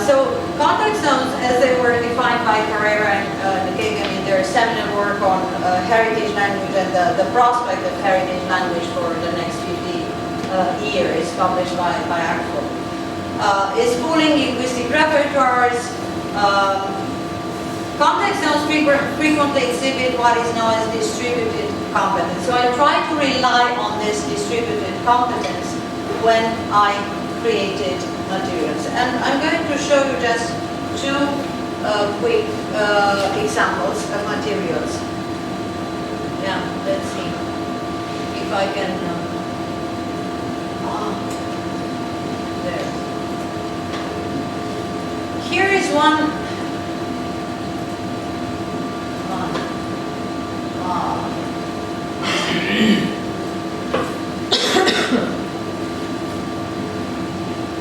S4: So contact zones, as they were defined by Pereira and Kagan in their seminal work on heritage language and the prospect of heritage language for the next 50 years, published by ACFO. Is pooling linguistic repertoires. Context zones frequently exhibit what is known as distributed competence. So I try to rely on this distributed competence when I created materials. And I'm going to show you just two quick examples of materials. Yeah, let's see if I can. There. Here is one.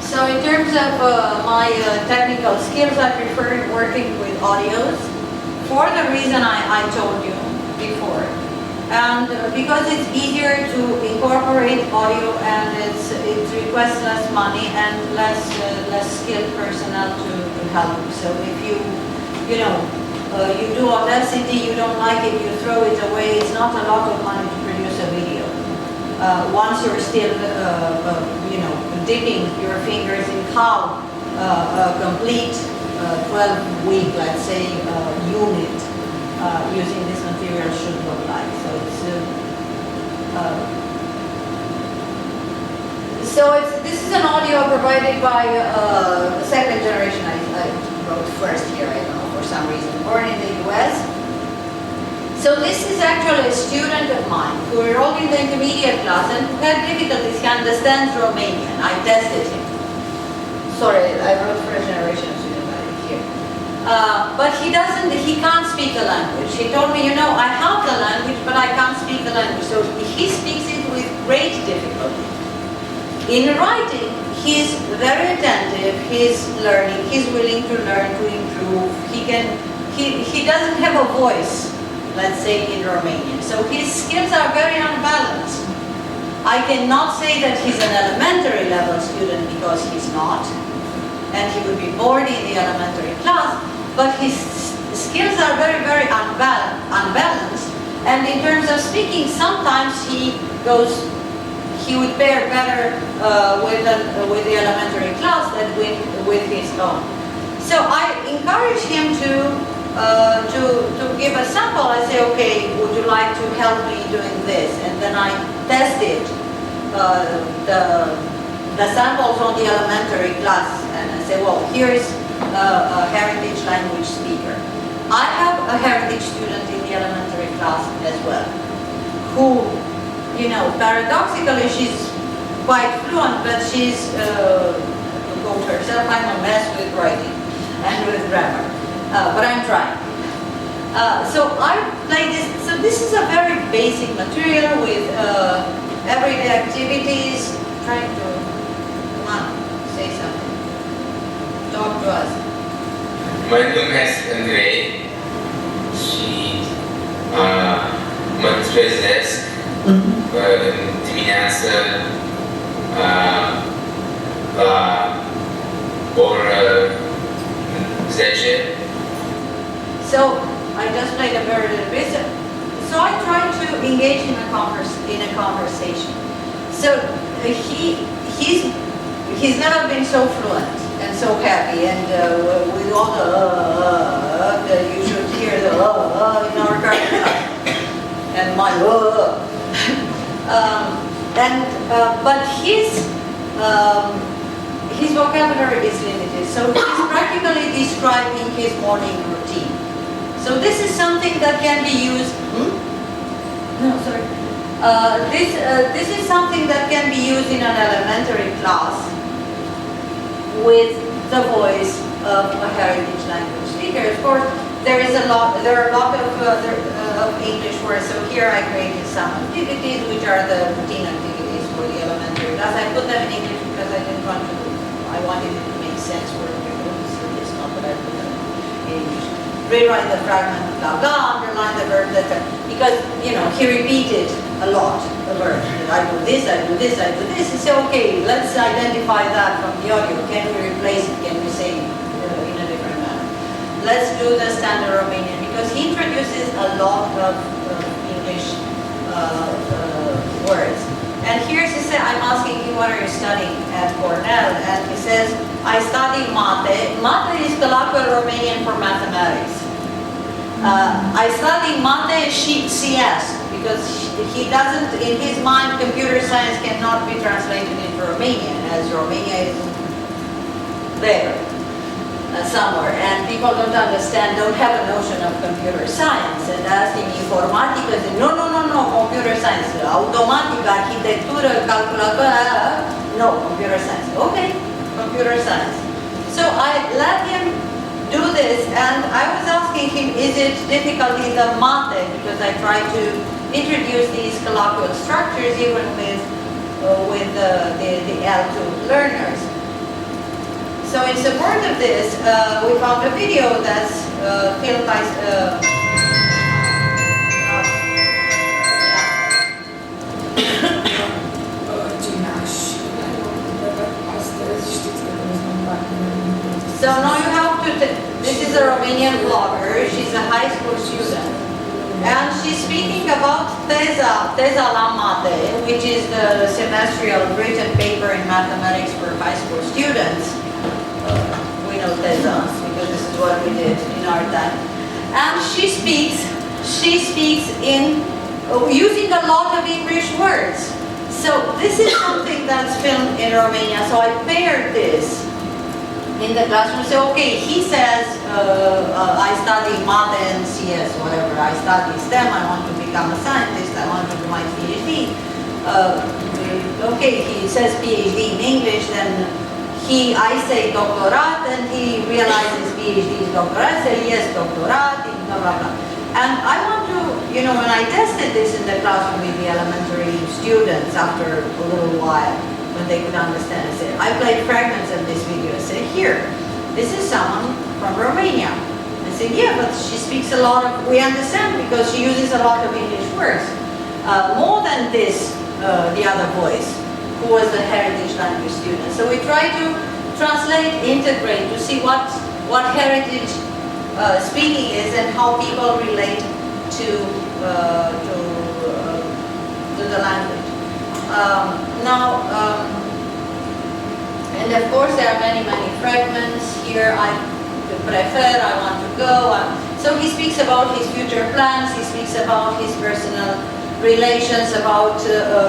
S4: So in terms of my technical skills, I prefer working with audios for the reason I told you before. And because it's easier to incorporate audio and it requests less money and less skilled personnel to help. So if you do Audacity, you don't like it, you throw it away, it's not a lot of money to produce a video. Once you're still, dipping your fingers in how a complete 12-week, let's say, unit using this material should look like. This is an audio provided by the second generation. I wrote first here, I don't know, for some reason, born in the US. So this is actually a student of mine who enrolled in the intermediate class and who had difficulties. He understands Romanian. I tested him. Sorry, I wrote first generation student here. But he can't speak the language. He told me, I have the language, but I can't speak the language. So he speaks it with great difficulty. In writing, he's very attentive, he's learning, he's willing to learn, to improve. He doesn't have a voice, let's say, in Romanian. So his skills are very unbalanced. I cannot say that he's an elementary level student because he's not, and he would be bored in the elementary class, but his skills are very, very unbalanced. And in terms of speaking, sometimes he would pair better with the elementary class than with his own. So I encourage him to give a sample. I say, okay, would you like to help me doing this? And then I tested the samples on the elementary class, and I say, well, here's a heritage language speaker. I have a heritage student in the elementary class as well, who, paradoxically, she's quite fluent, but she's, to quote herself, I'm a mess with writing and with grammar. But I'm trying. So I play this. So this is a very basic material with everyday activities. Trying to, come on, say something. Talk to us.
S5: My name is Andrei. She monitors desk. Dimineața la ora 10. So
S4: I just played a very little bit. So I tried to engage in a conversation. So he's never been so fluent and so happy, and with all the you should hear the in our car, and my but his vocabulary is limited. So he's practically describing his morning routine. So this is something that can be used. No, sorry. This is something that can be used in an elementary class with the voice of a heritage language speaker. Of course, there are a lot of English words. So here I created some activities, which are the routine activities for the elementary class. I put them in English because I wanted it to make sense for everybody. So it's not that I put them in English. Rewrite the fragment, blah blah, underline the verb, because he repeated a lot the verb. I do this, I do this, I do this. And say, okay, let's identify that from the audio. Can we replace it? Can we say in a different manner? Let's do the standard Romanian, because he introduces a lot of English words. And here he said, I'm asking you, what are you studying at Cornell? And he says, I study mate. Mate is colloquial Romanian for mathematics. I study mate CS because he doesn't, in his mind, computer science cannot be translated into Romanian. Romanian, as Romania is there somewhere, and people don't understand, don't have a notion of computer science, and asking informatică, no, computer science, automatică, arhitectură, calculator, no, computer science. Okay, computer science. So I let him do this, and I was asking him, is it difficult in the mate, because I try to introduce these colloquial structures even with the L2 learners. So in support of this, we found a video that's filmed by So now you have to, this is a Romanian blogger, she's a high school student. And she's speaking about teza la mate, which is the semestrial written paper in mathematics for high school students. We know teza because this is what we did in our time. And she speaks in using a lot of English words. So this is something that's filmed in Romania. So I paired this in the classroom. So okay, he says, I study math and CS, whatever. I study STEM, I want to become a scientist, I want to do my PhD. Okay, he says PhD in English, then I say doctorat, and he realizes PhD is doctorat, I say yes, doctorat, blah, blah, blah. And I want to, when I tested this in the classroom with the elementary students after a little while, when they could understand, I said, I played fragments of this video. I said, here, this is someone from Romania. I said, yeah, but she speaks a lot of, we understand because she uses a lot of English words. More than this, the other voice, who was the heritage language student. So we try to translate, integrate, to see what heritage speaking is and how people relate to the language. And of course there are many fragments here. I prefer, I want to go. So he speaks about his future plans, he speaks about his personal relations, about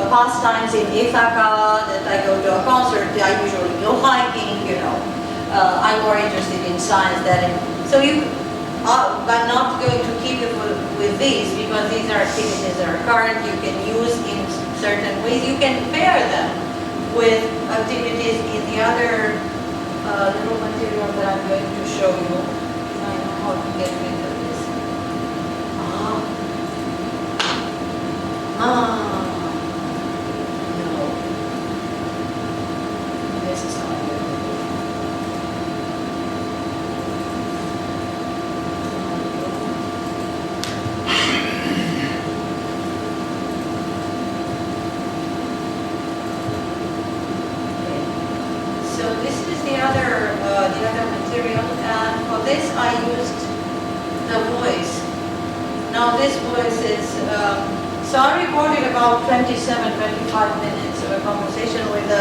S4: pastimes in Ithaca, that I go to a concert, I usually go hiking, I'm more interested in science than in, so I'm not going to keep you with these because these are activities that are current, you can use in certain ways. You can pair them with activities in the other little material that I'm going to show you. I know how to get rid of this. No. This is not good. Material, and for this I used the voice. Now this voice is, so I recorded about 25 minutes of a conversation with a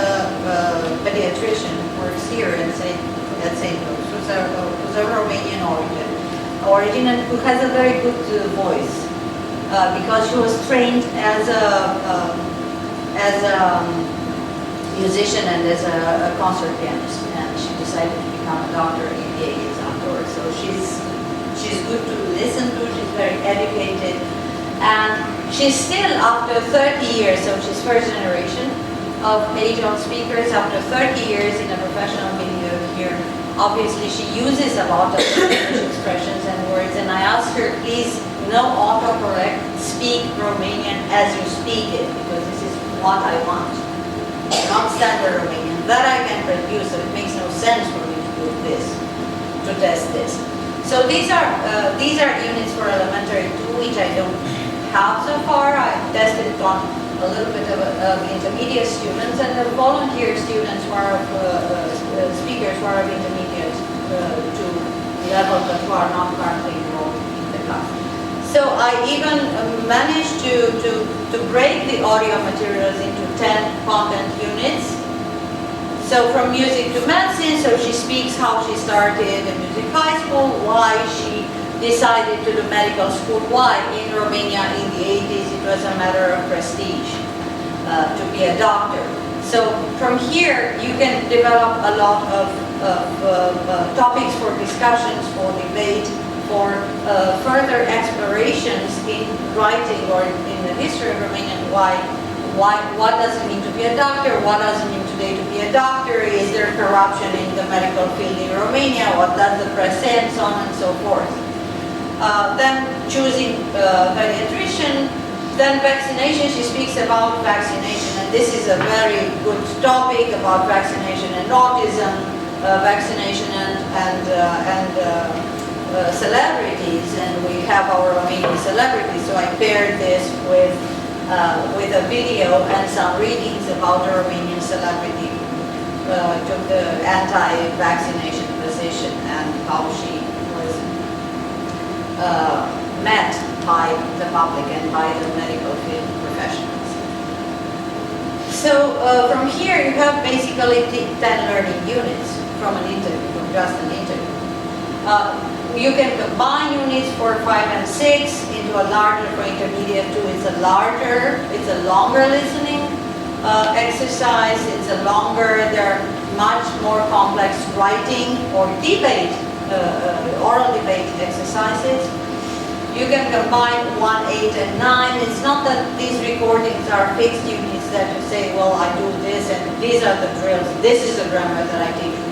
S4: pediatrician who works here at St. Louis, who's of Romanian origin and who has a very good voice because she was trained as a musician and as a concert pianist, and she decided to become a doctor in the 80s afterwards. So she's good to listen to, she's very educated, and she's still, after 30 years, so she's first generation of age-old speakers, after 30 years in a professional milieu here, obviously she uses a lot of English expressions and words, and I asked her, please, no autocorrect, speak Romanian as you speak it, because this is what I want. Not standard Romanian, that I can produce, so it makes no sense for me to do this, to test this. So these are units for elementary 2, which I don't have so far. I tested it on a little bit of intermediate students and the volunteer students who are speakers who are of intermediate to level but who are not currently enrolled in the class. So I even managed to break the audio materials into 10 content units. So from music to medicine, so she speaks how she started in music high school, why she decided to do medical school, why in Romania in the 80s it was a matter of prestige to be a doctor. So from here, you can develop a lot of topics for discussions, for debate, for further explorations in writing or in the history of Romania. What does it mean to be a doctor? What does it mean today to be a doctor? Is there corruption in the medical field in Romania? What does the press say, and so on and so forth. Then choosing pediatrician, then vaccination. She speaks about vaccination, and this is a very good topic about vaccination and autism, vaccination and celebrities, and we have our Romanian celebrities. So I paired this with a video and some readings about the Romanian celebrity took the anti-vaccination position and how she was met by the public and by the medical field professionals. So from here you have basically 10 learning units from an interview, from just an interview. You can combine units 4, 5, and 6 into a larger, for intermediate 2, it's a longer listening exercise, it's a longer, there are much more complex writing or debate, oral debate exercises. You can combine 1, 8, and 9. It's not that these recordings are fixed units that you say, well, I do this, and these are the drills, this is the grammar that I teach you,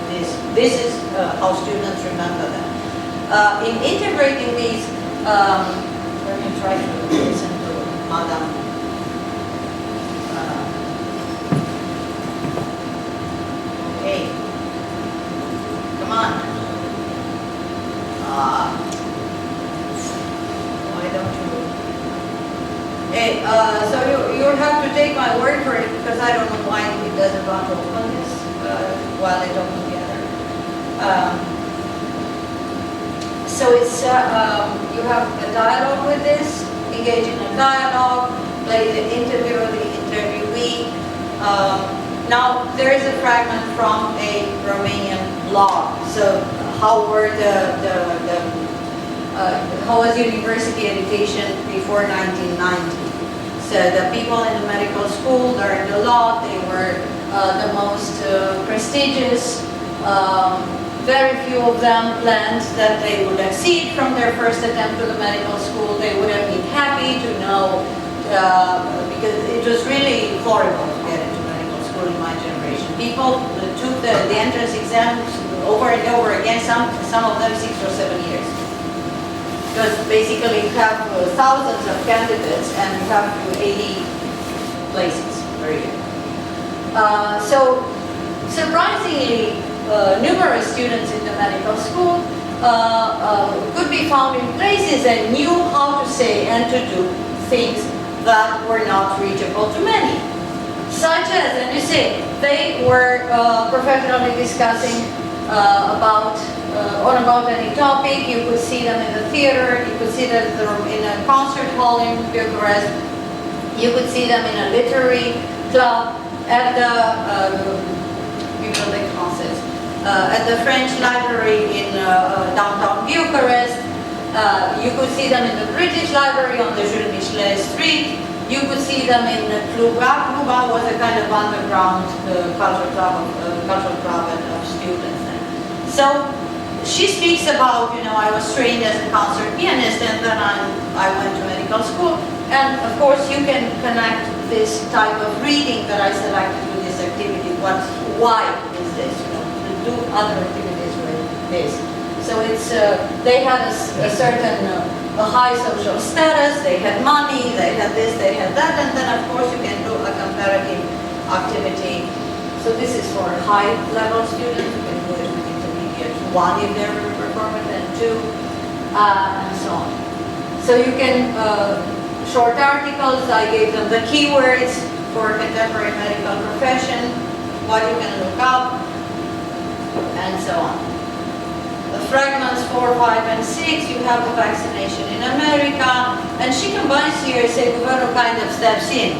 S4: this is how students remember them. In integrating these, let me try to listen to Madam. Okay, come on. Why don't you? Hey, so you have to take my word for it, because I don't know why it doesn't want to open this while I don't together. So it's, you have a dialogue with this, engage in a dialogue, play the interviewer, the interviewee. Now, there is a fragment from a Romanian blog. So how were how was university education before 1990? So the people in the medical school learned a lot. They were the most prestigious. Very few of them planned that they would exceed from their first attempt to the medical school. They would have been happy to know, because it was really horrible to get into medical school in my generation. People took the entrance exams over and over again, some of them 6 or 7 years. Because basically you have thousands of candidates and you have 80 places per year. So surprisingly, numerous students in the medical school could be found in places and knew how to say and to do things that were not reachable to many. Such as, and you say, they were professionally discussing about any topic. You could see them in the theater, you could see them in a concert hall in Bucharest, you could see them in a literary club, at the Bibliothèque Française. At the French Library in downtown Bucharest. You could see them in the British Library on the Jules Michelet Street. You could see them in Cluba. Cluba was a kind of underground cultural club of students. So she speaks about, I was trained as a concert pianist, and then I went to medical school. And of course, you can connect this type of reading that I selected to this activity. Why is this? Do other activities with this. So it's they had a certain a high social status, they had money, they had this, they had that, and then of course you can do a comparative activity. So this is for high level students, you can do it with intermediate 1 if they're very performant, and 2, and so on. So you can, short articles, I gave them the keywords for contemporary medical profession, what you can look up, and so on. The fragments 4, 5, and 6, you have the vaccination in America, and she combines here, say, Guvernul kind of steps in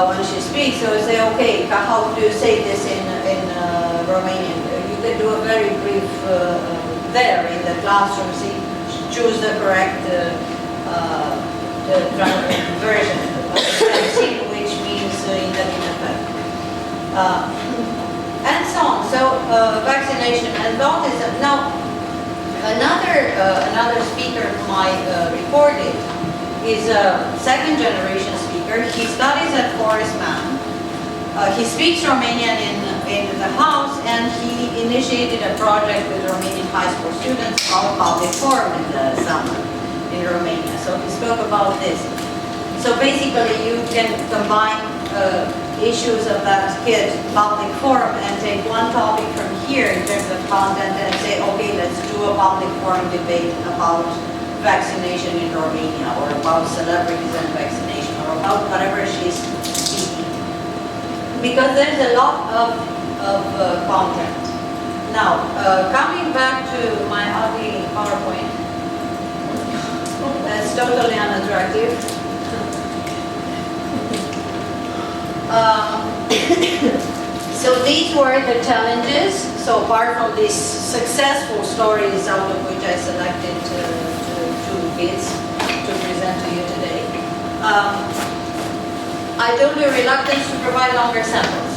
S4: when she speaks, so say, okay, how do you say this in Romanian? You can do a very brief there in the classroom, see, choose the correct version of vaccine, which means indefinite. and so on. So vaccination and autism. Now, another speaker whom I recorded is a second generation speaker. He studies at Forest Mountain. He speaks Romanian in the house, and he initiated a project with Romanian high school students called Public Forum in the summer in Romania. So he spoke about this. So basically you can combine issues of that kid public forum and take one topic from here in terms of content and say, okay, let's do a public forum debate about vaccination in Romania, or about celebrities and vaccination, or about whatever she's speaking. Because there's a lot of content. Now, coming back to my ugly PowerPoint, that's totally unattractive. So these were the challenges. So apart from these successful stories out of which I selected two bits to present to you today, I told you reluctance to provide longer samples.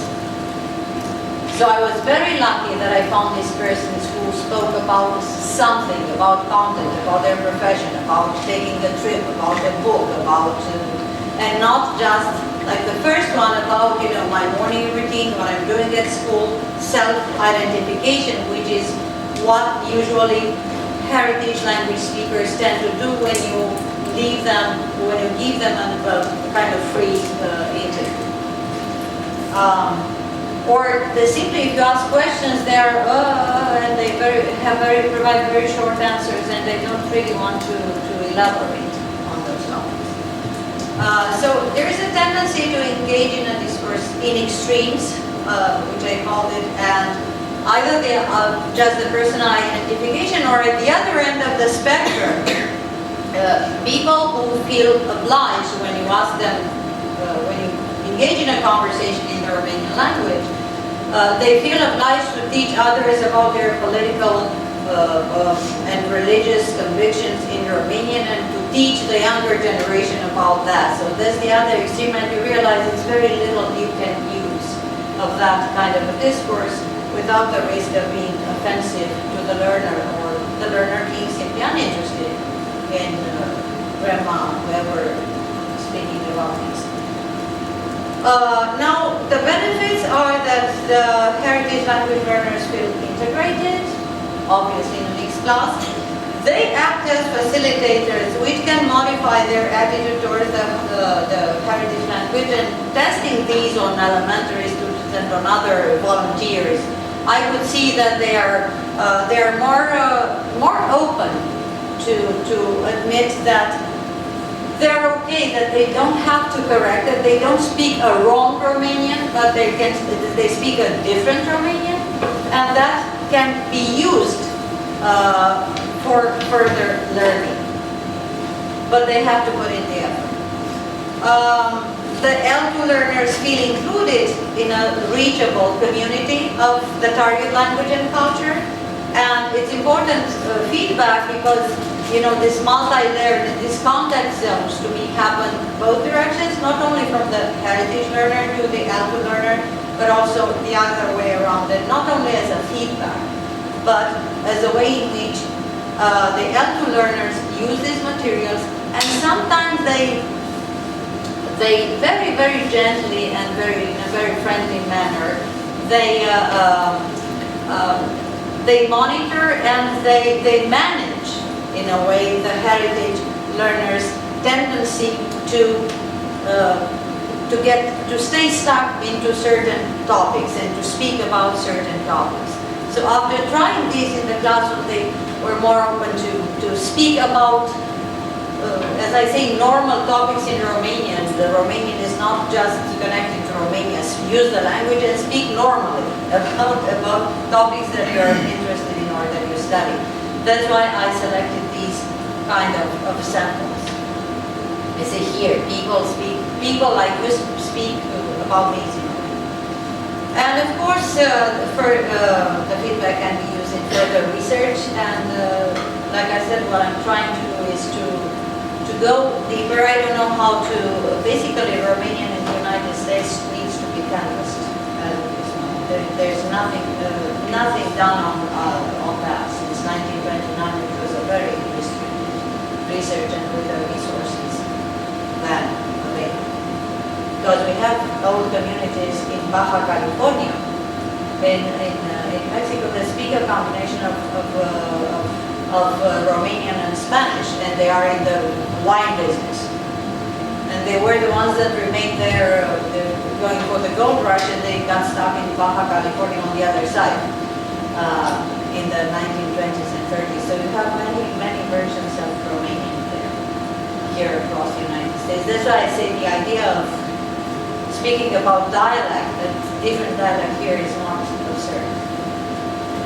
S4: So I was very lucky that I found these persons who spoke about something, about content, about their profession, about taking a trip, about a book, about, and not just like the first one about, my morning routine, what I'm doing at school, self-identification, which is what usually heritage language speakers tend to do when you give them a kind of free interview. Or they simply, if you ask questions, they are and they provide very short answers, and they don't really want to elaborate on those topics. So there is a tendency to engage in a discourse in extremes, which I called it, and either just the personal identification, or at the other end of the spectrum, people who feel obliged when you ask them, when you engage in a conversation in the Romanian language, they feel obliged to teach others about their political and religious convictions in Romanian, and to teach the younger generation about that. So that's the other extreme, and you realize it's very little you can use of that kind of a discourse without the risk of being offensive to the learner, or the learner being simply uninterested in grandma, whoever speaking about these. Now, the benefits are that the heritage language learners feel integrated, obviously in a mixed class. They act as facilitators, which can modify their attitude towards the heritage language, and testing these on elementary students and on other volunteers. I could see that they are more open to admit that they're okay, that they don't have to correct it. They don't speak a wrong Romanian, but they speak a different Romanian, and that can be used for further learning. But they have to put in the effort. The L2 learners feel included in a reachable community of the target language and culture, and it's important feedback because this multi-layered, these context zones to me happen both directions, not only from the heritage learner to the L2 learner, but also the other way around, and not only as a feedback, but as a way in which the L2 learners use these materials, and sometimes they very, very gently and in a very friendly manner, they monitor and they manage, in a way, the heritage learners' tendency to stay stuck into certain topics and to speak about certain topics. So after trying this in the classroom, they were more open to speak about, as I say, normal topics in Romanian. The Romanian is not just connected to Romania. Use the language and speak normally about topics that you are interested in or that you study. That's why I selected these kind of samples. I say here, people like you speak about me. And of course, the feedback can be used in further research. And like I said, what I'm trying to do is to go deeper. I don't know how to. Basically, Romanian in the United States needs to be canvassed. There's nothing done on that since 1929, which was a very restricted research and with the resources then available. Because we have old communities in Baja California, in Mexico, that speak a combination of Romanian and Spanish, and they are in the wine business. And they were the ones that remained there, going for the gold rush, and they got stuck in Baja California on the other side in the 1920s and 30s. So you have many versions of Romanian there, here across the United States. That's why I say the idea of speaking about dialect, that different dialect here is not absurd.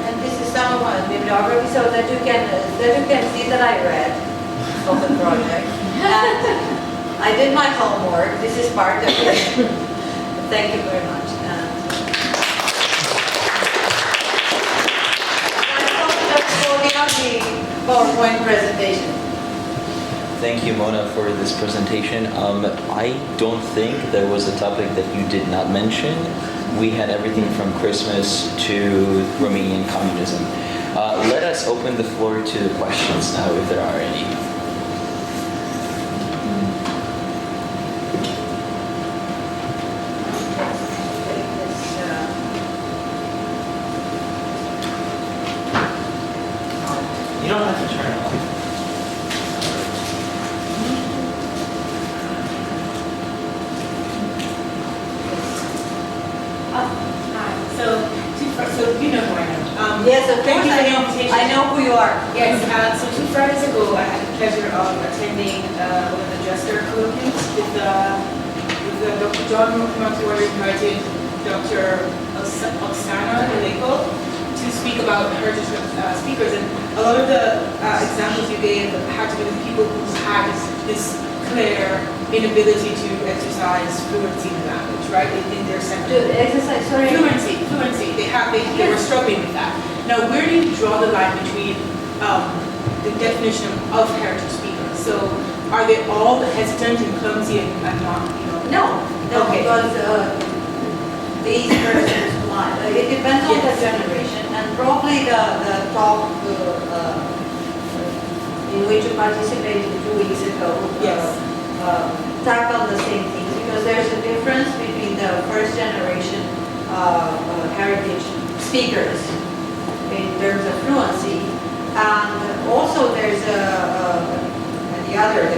S4: And this is some of my bibliography, so that you can see that I read of the project. And I did my homework. This is part of it. Thank you very much. The PowerPoint presentation.
S1: Thank you, Mona, for this presentation. I don't think there was a topic that you did not mention. We had everything from Christmas to Romanian communism. Let us open the floor to questions now, if there are any. You don't have to turn it on.
S6: So you know who I am.
S4: Yes, of
S6: Thank
S4: course
S6: you for the invitation.
S4: I know who you are.
S6: Yes, so 2 Fridays ago, I had the pleasure of attending one of the Dresser colloquiums with Dr. John Montefiore invited Dr. Oksana Mileko to speak about heritage speakers. And a lot of the examples you gave had to do with people who had this clear inability to exercise fluency in the language, right, in their sector.
S4: To exercise, sorry.
S6: Fluency. They were struggling with that. Now, where do you draw the line between the definition of heritage speakers? So, are they all hesitant and clumsy and not,
S4: No,
S6: Okay.
S4: because these persons, it depends on the generation, and probably the talk in which you participated 2 weeks ago tackled the same things, because there's a difference between the first generation heritage speakers in terms of fluency, and also there's the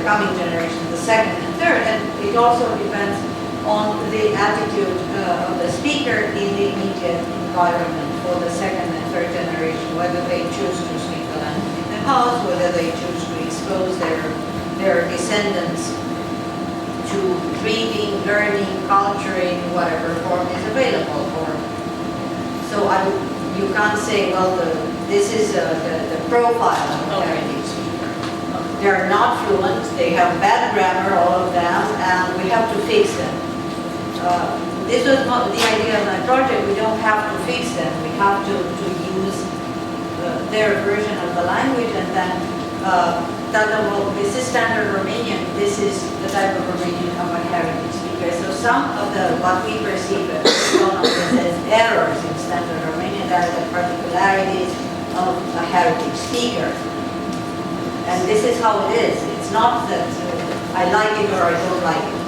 S4: coming generation, the second and third, and it also depends on the attitude of the speaker in the immediate environment for the second and third generation, whether they choose to speak the language in the house, whether they choose to expose their descendants to reading, learning, culturing, whatever form is available. So you can't say, well, this is the profile of a heritage speaker. They're not fluent, they have bad grammar, all of them, and we have to fix them. This was not the idea of my project. We don't have to fix them. We have to use their version of the language, and then tell them, well, this is standard Romanian, this is the type of Romanian of a heritage speaker. So some of what we perceive as errors in standard Romanian are the particularities of a heritage speaker. And this is how it is. It's not that I like it or I don't like it.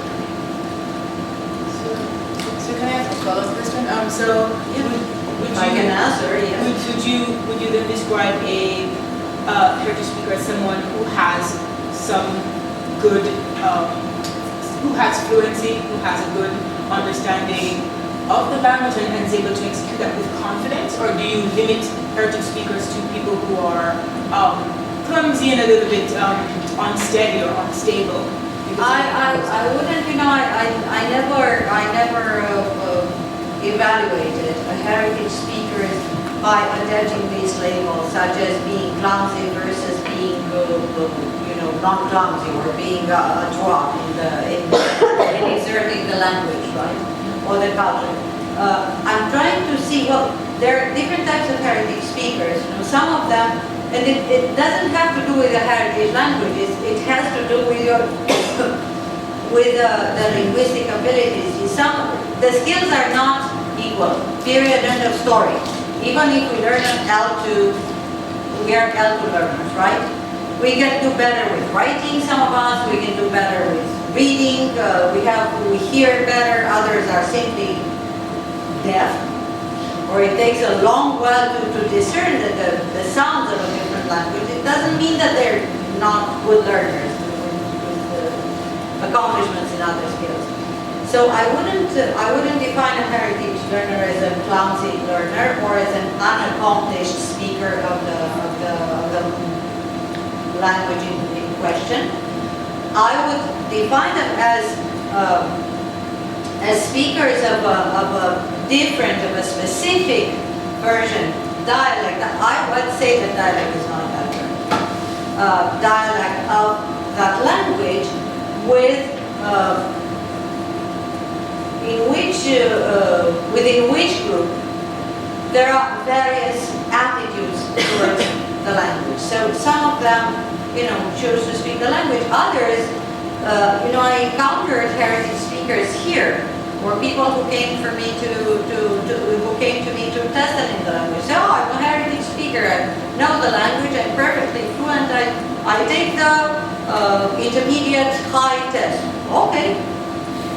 S6: So can I ask a follow-up question? Would
S4: I can answer, yes.
S6: Would you then describe a heritage speaker as someone who has some good, who has fluency, who has a good understanding of the language and is able to execute that with confidence, or do you limit heritage speakers to people who are clumsy and a little bit unsteady or unstable?
S4: I wouldn't, I never evaluated a heritage speaker by attaching these labels, such as being clumsy versus being, not clumsy, or being a drop in exerting the language, right, or the culture. I'm trying to see, well, there are different types of heritage speakers. Some of them, and it doesn't have to do with the heritage languages. It has to do with with the linguistic abilities. The skills are not in equal. Period, end of story. Even if we learn an L2, we are L2 learners, right? We can do better with writing, some of us, we can do better with reading, we hear better, others are simply deaf. Or it takes a long while to discern the sounds of a different language. It doesn't mean that they're not good learners with accomplishments in other skills. So I wouldn't define a heritage learner as a clumsy learner or as an unaccomplished speaker of the language in question. I would define them as speakers of a specific version, dialect. I would say that dialect is not a bad term. Dialect of that language within which group there are various attitudes towards the language. So some of them, choose to speak the language. Others, I encountered heritage speakers here, or people who came to me to test them in the language. So, I'm a heritage speaker. I know the language. I'm perfectly fluent. I take the intermediate high test. Okay.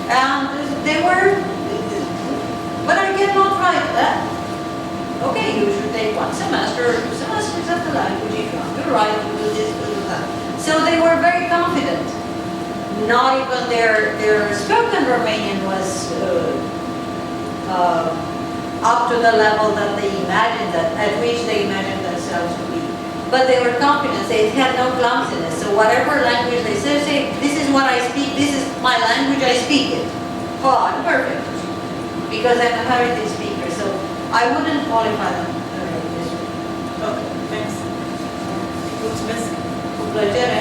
S4: And they were, but I cannot write that. Okay, you should take 1 semester or 2 semesters of the language if you want to write, do this, do that. So they were very confident. Not even their spoken Romanian was up to the level that they imagined, at which they imagined themselves to be. But they were confident, they had no clumsiness. So whatever language they say, this is what I speak, this is my language, I speak it. Oh, I'm perfect. Because I'm a heritage speaker, so I wouldn't qualify them this way.
S6: Okay, thanks. Mulțumesc.
S4: Cu plăcere.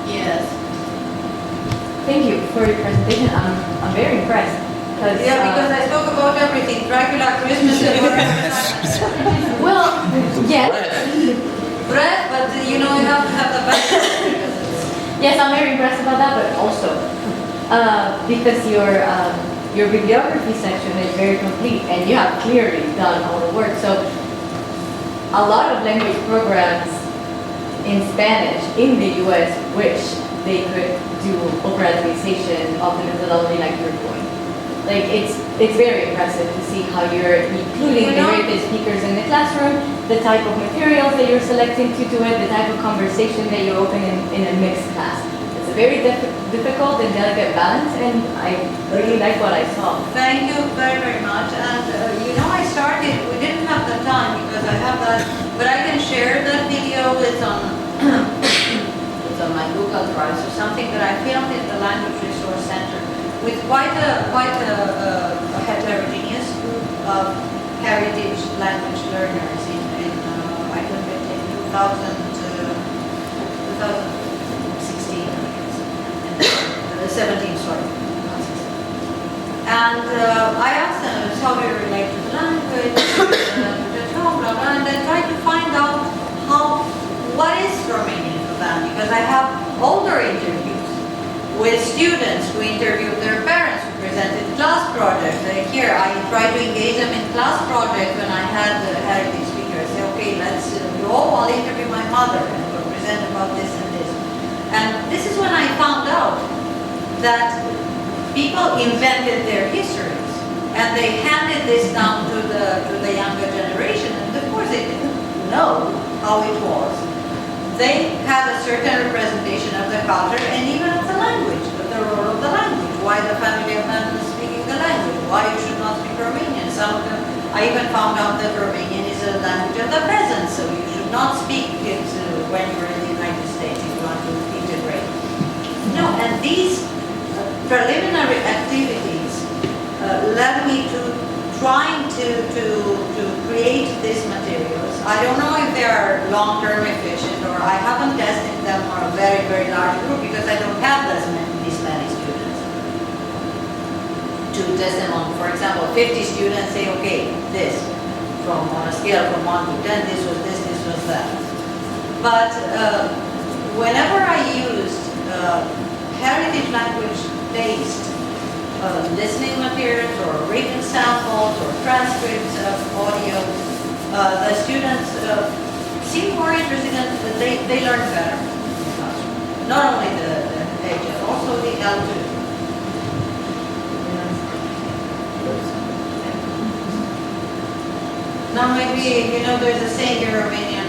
S4: Yes.
S7: Thank you for your presentation. I'm very impressed.
S4: Yeah, because I spoke about everything. Dracula, Christmas, and
S7: well, yes.
S4: Bread, but you have to have the balance.
S7: Yes, I'm very impressed about that, but also because your bibliography section is very complete and you have clearly done all the work. So a lot of language programs in Spanish in the US wish they could do operationalization of the methodology like you're doing. Like it's very impressive to see how you're including the native speakers in the classroom, the type of materials that you're selecting to do it, the type of conversation that you open in a mixed class. It's a very difficult and delicate balance, and I really like what I saw.
S4: Thank you very, very much. And I started, we didn't have the time because I have that, but I can share that video. It's on it's on my Google Drive, so something that I filmed in the Language Resource Center with quite a heterogeneous group of heritage language learners in 2016, I guess, 17, sorry. And I asked them how we relate to the language, blah, blah, and I tried to find out what is Romanian for them, because I have older interviews with students who interviewed their parents, who presented class projects. Here, I tried to engage them in class projects when I had the heritage speakers. Say, okay, I'll interview my mother and we'll present about this and this. And this is when I found out that people invented their histories and they handed this down to the younger generation, and of course they didn't know how it was. They had a certain representation of the culture and even of the language, of the role of the language, why the family of man is speaking the language, why you should not speak Romanian. Some of them, I even found out that Romanian is a language of the peasants, so you should not speak it when you're in the United States if you want to integrate. No, and these preliminary activities led me to trying to create these materials. I don't know if they are long-term efficient, or I haven't tested them on a very, very large group because I don't have this many students to test them on. For example, 50 students say, okay, this, on a scale from 1 to 10, this was this, this was that. But whenever I used heritage language-based listening materials or written samples or transcripts of audio, the students seem more interested in, they learn better in the classroom. Not only the AJ, also the L2. Now maybe, there's a saying in Romanian,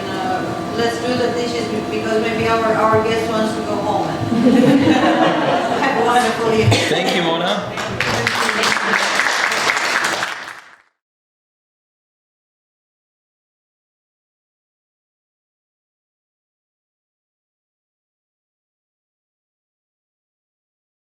S4: let's do the dishes because maybe our guest wants to go home. Have a wonderful evening.
S1: Thank you, Mona.